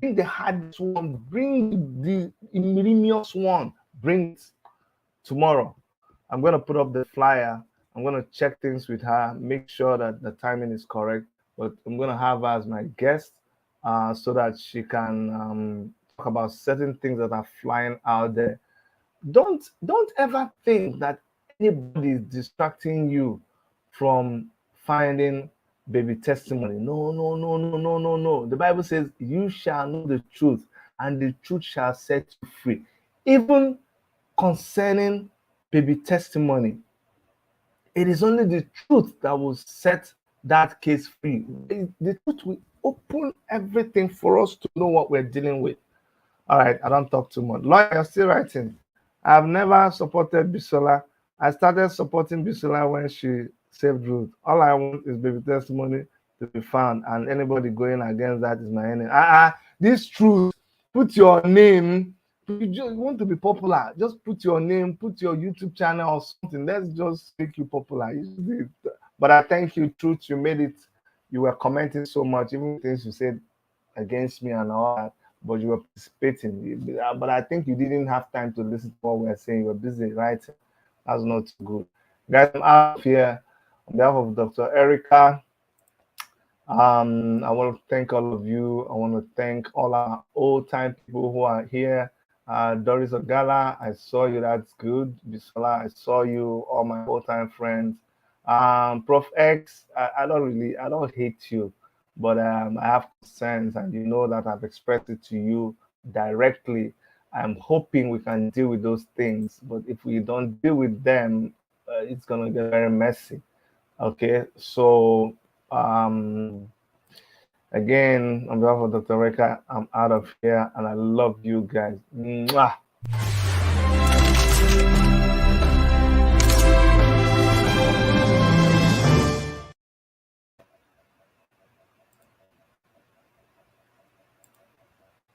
Bring the hardest one. Bring the ignominious one. Bring it tomorrow. I'm going to put up the flyer. I'm going to check things with her, make sure that the timing is correct. But I'm going to have her as my guest so that she can talk about certain things that are flying out there. Don't ever think that anybody is distracting you from finding baby testimony. No. The Bible says, "You shall know the truth, and the truth shall set you free." Even concerning baby testimony, it is only the truth that will set that case free. The truth will open everything for us to know what we're dealing with. All right, I don't talk too much. Lawyer, you're still writing. I've never supported Bisola. I started supporting Bisola when she saved Ruth. All I want is baby testimony to be found, and anybody going against that is my enemy. This truth, put your name. You just want to be popular, just put your name, put your YouTube channel or something. Let's just make you popular. But I thank you, Truth. You made it. You were commenting so much, even things you said against me and all that, but you were participating. But I think you didn't have time to listen to what we were saying. You were busy writing. That's not good. Guys, I'm out here on behalf of Dr. Erica. I want to thank all of you. I want to thank all our old-time people who are here. Doris Ogala, I saw you. That's good. Bisola, I saw you. All my old-time friends. Prof X, I don't hate you, but I have concerns, and you know that I've expressed it to you directly. I'm hoping we can deal with those things, but if we don't deal with them, it's gonna get very messy. Okay, so again, on behalf of Dr. Reka, I'm out of here, and I love you guys. Mwah.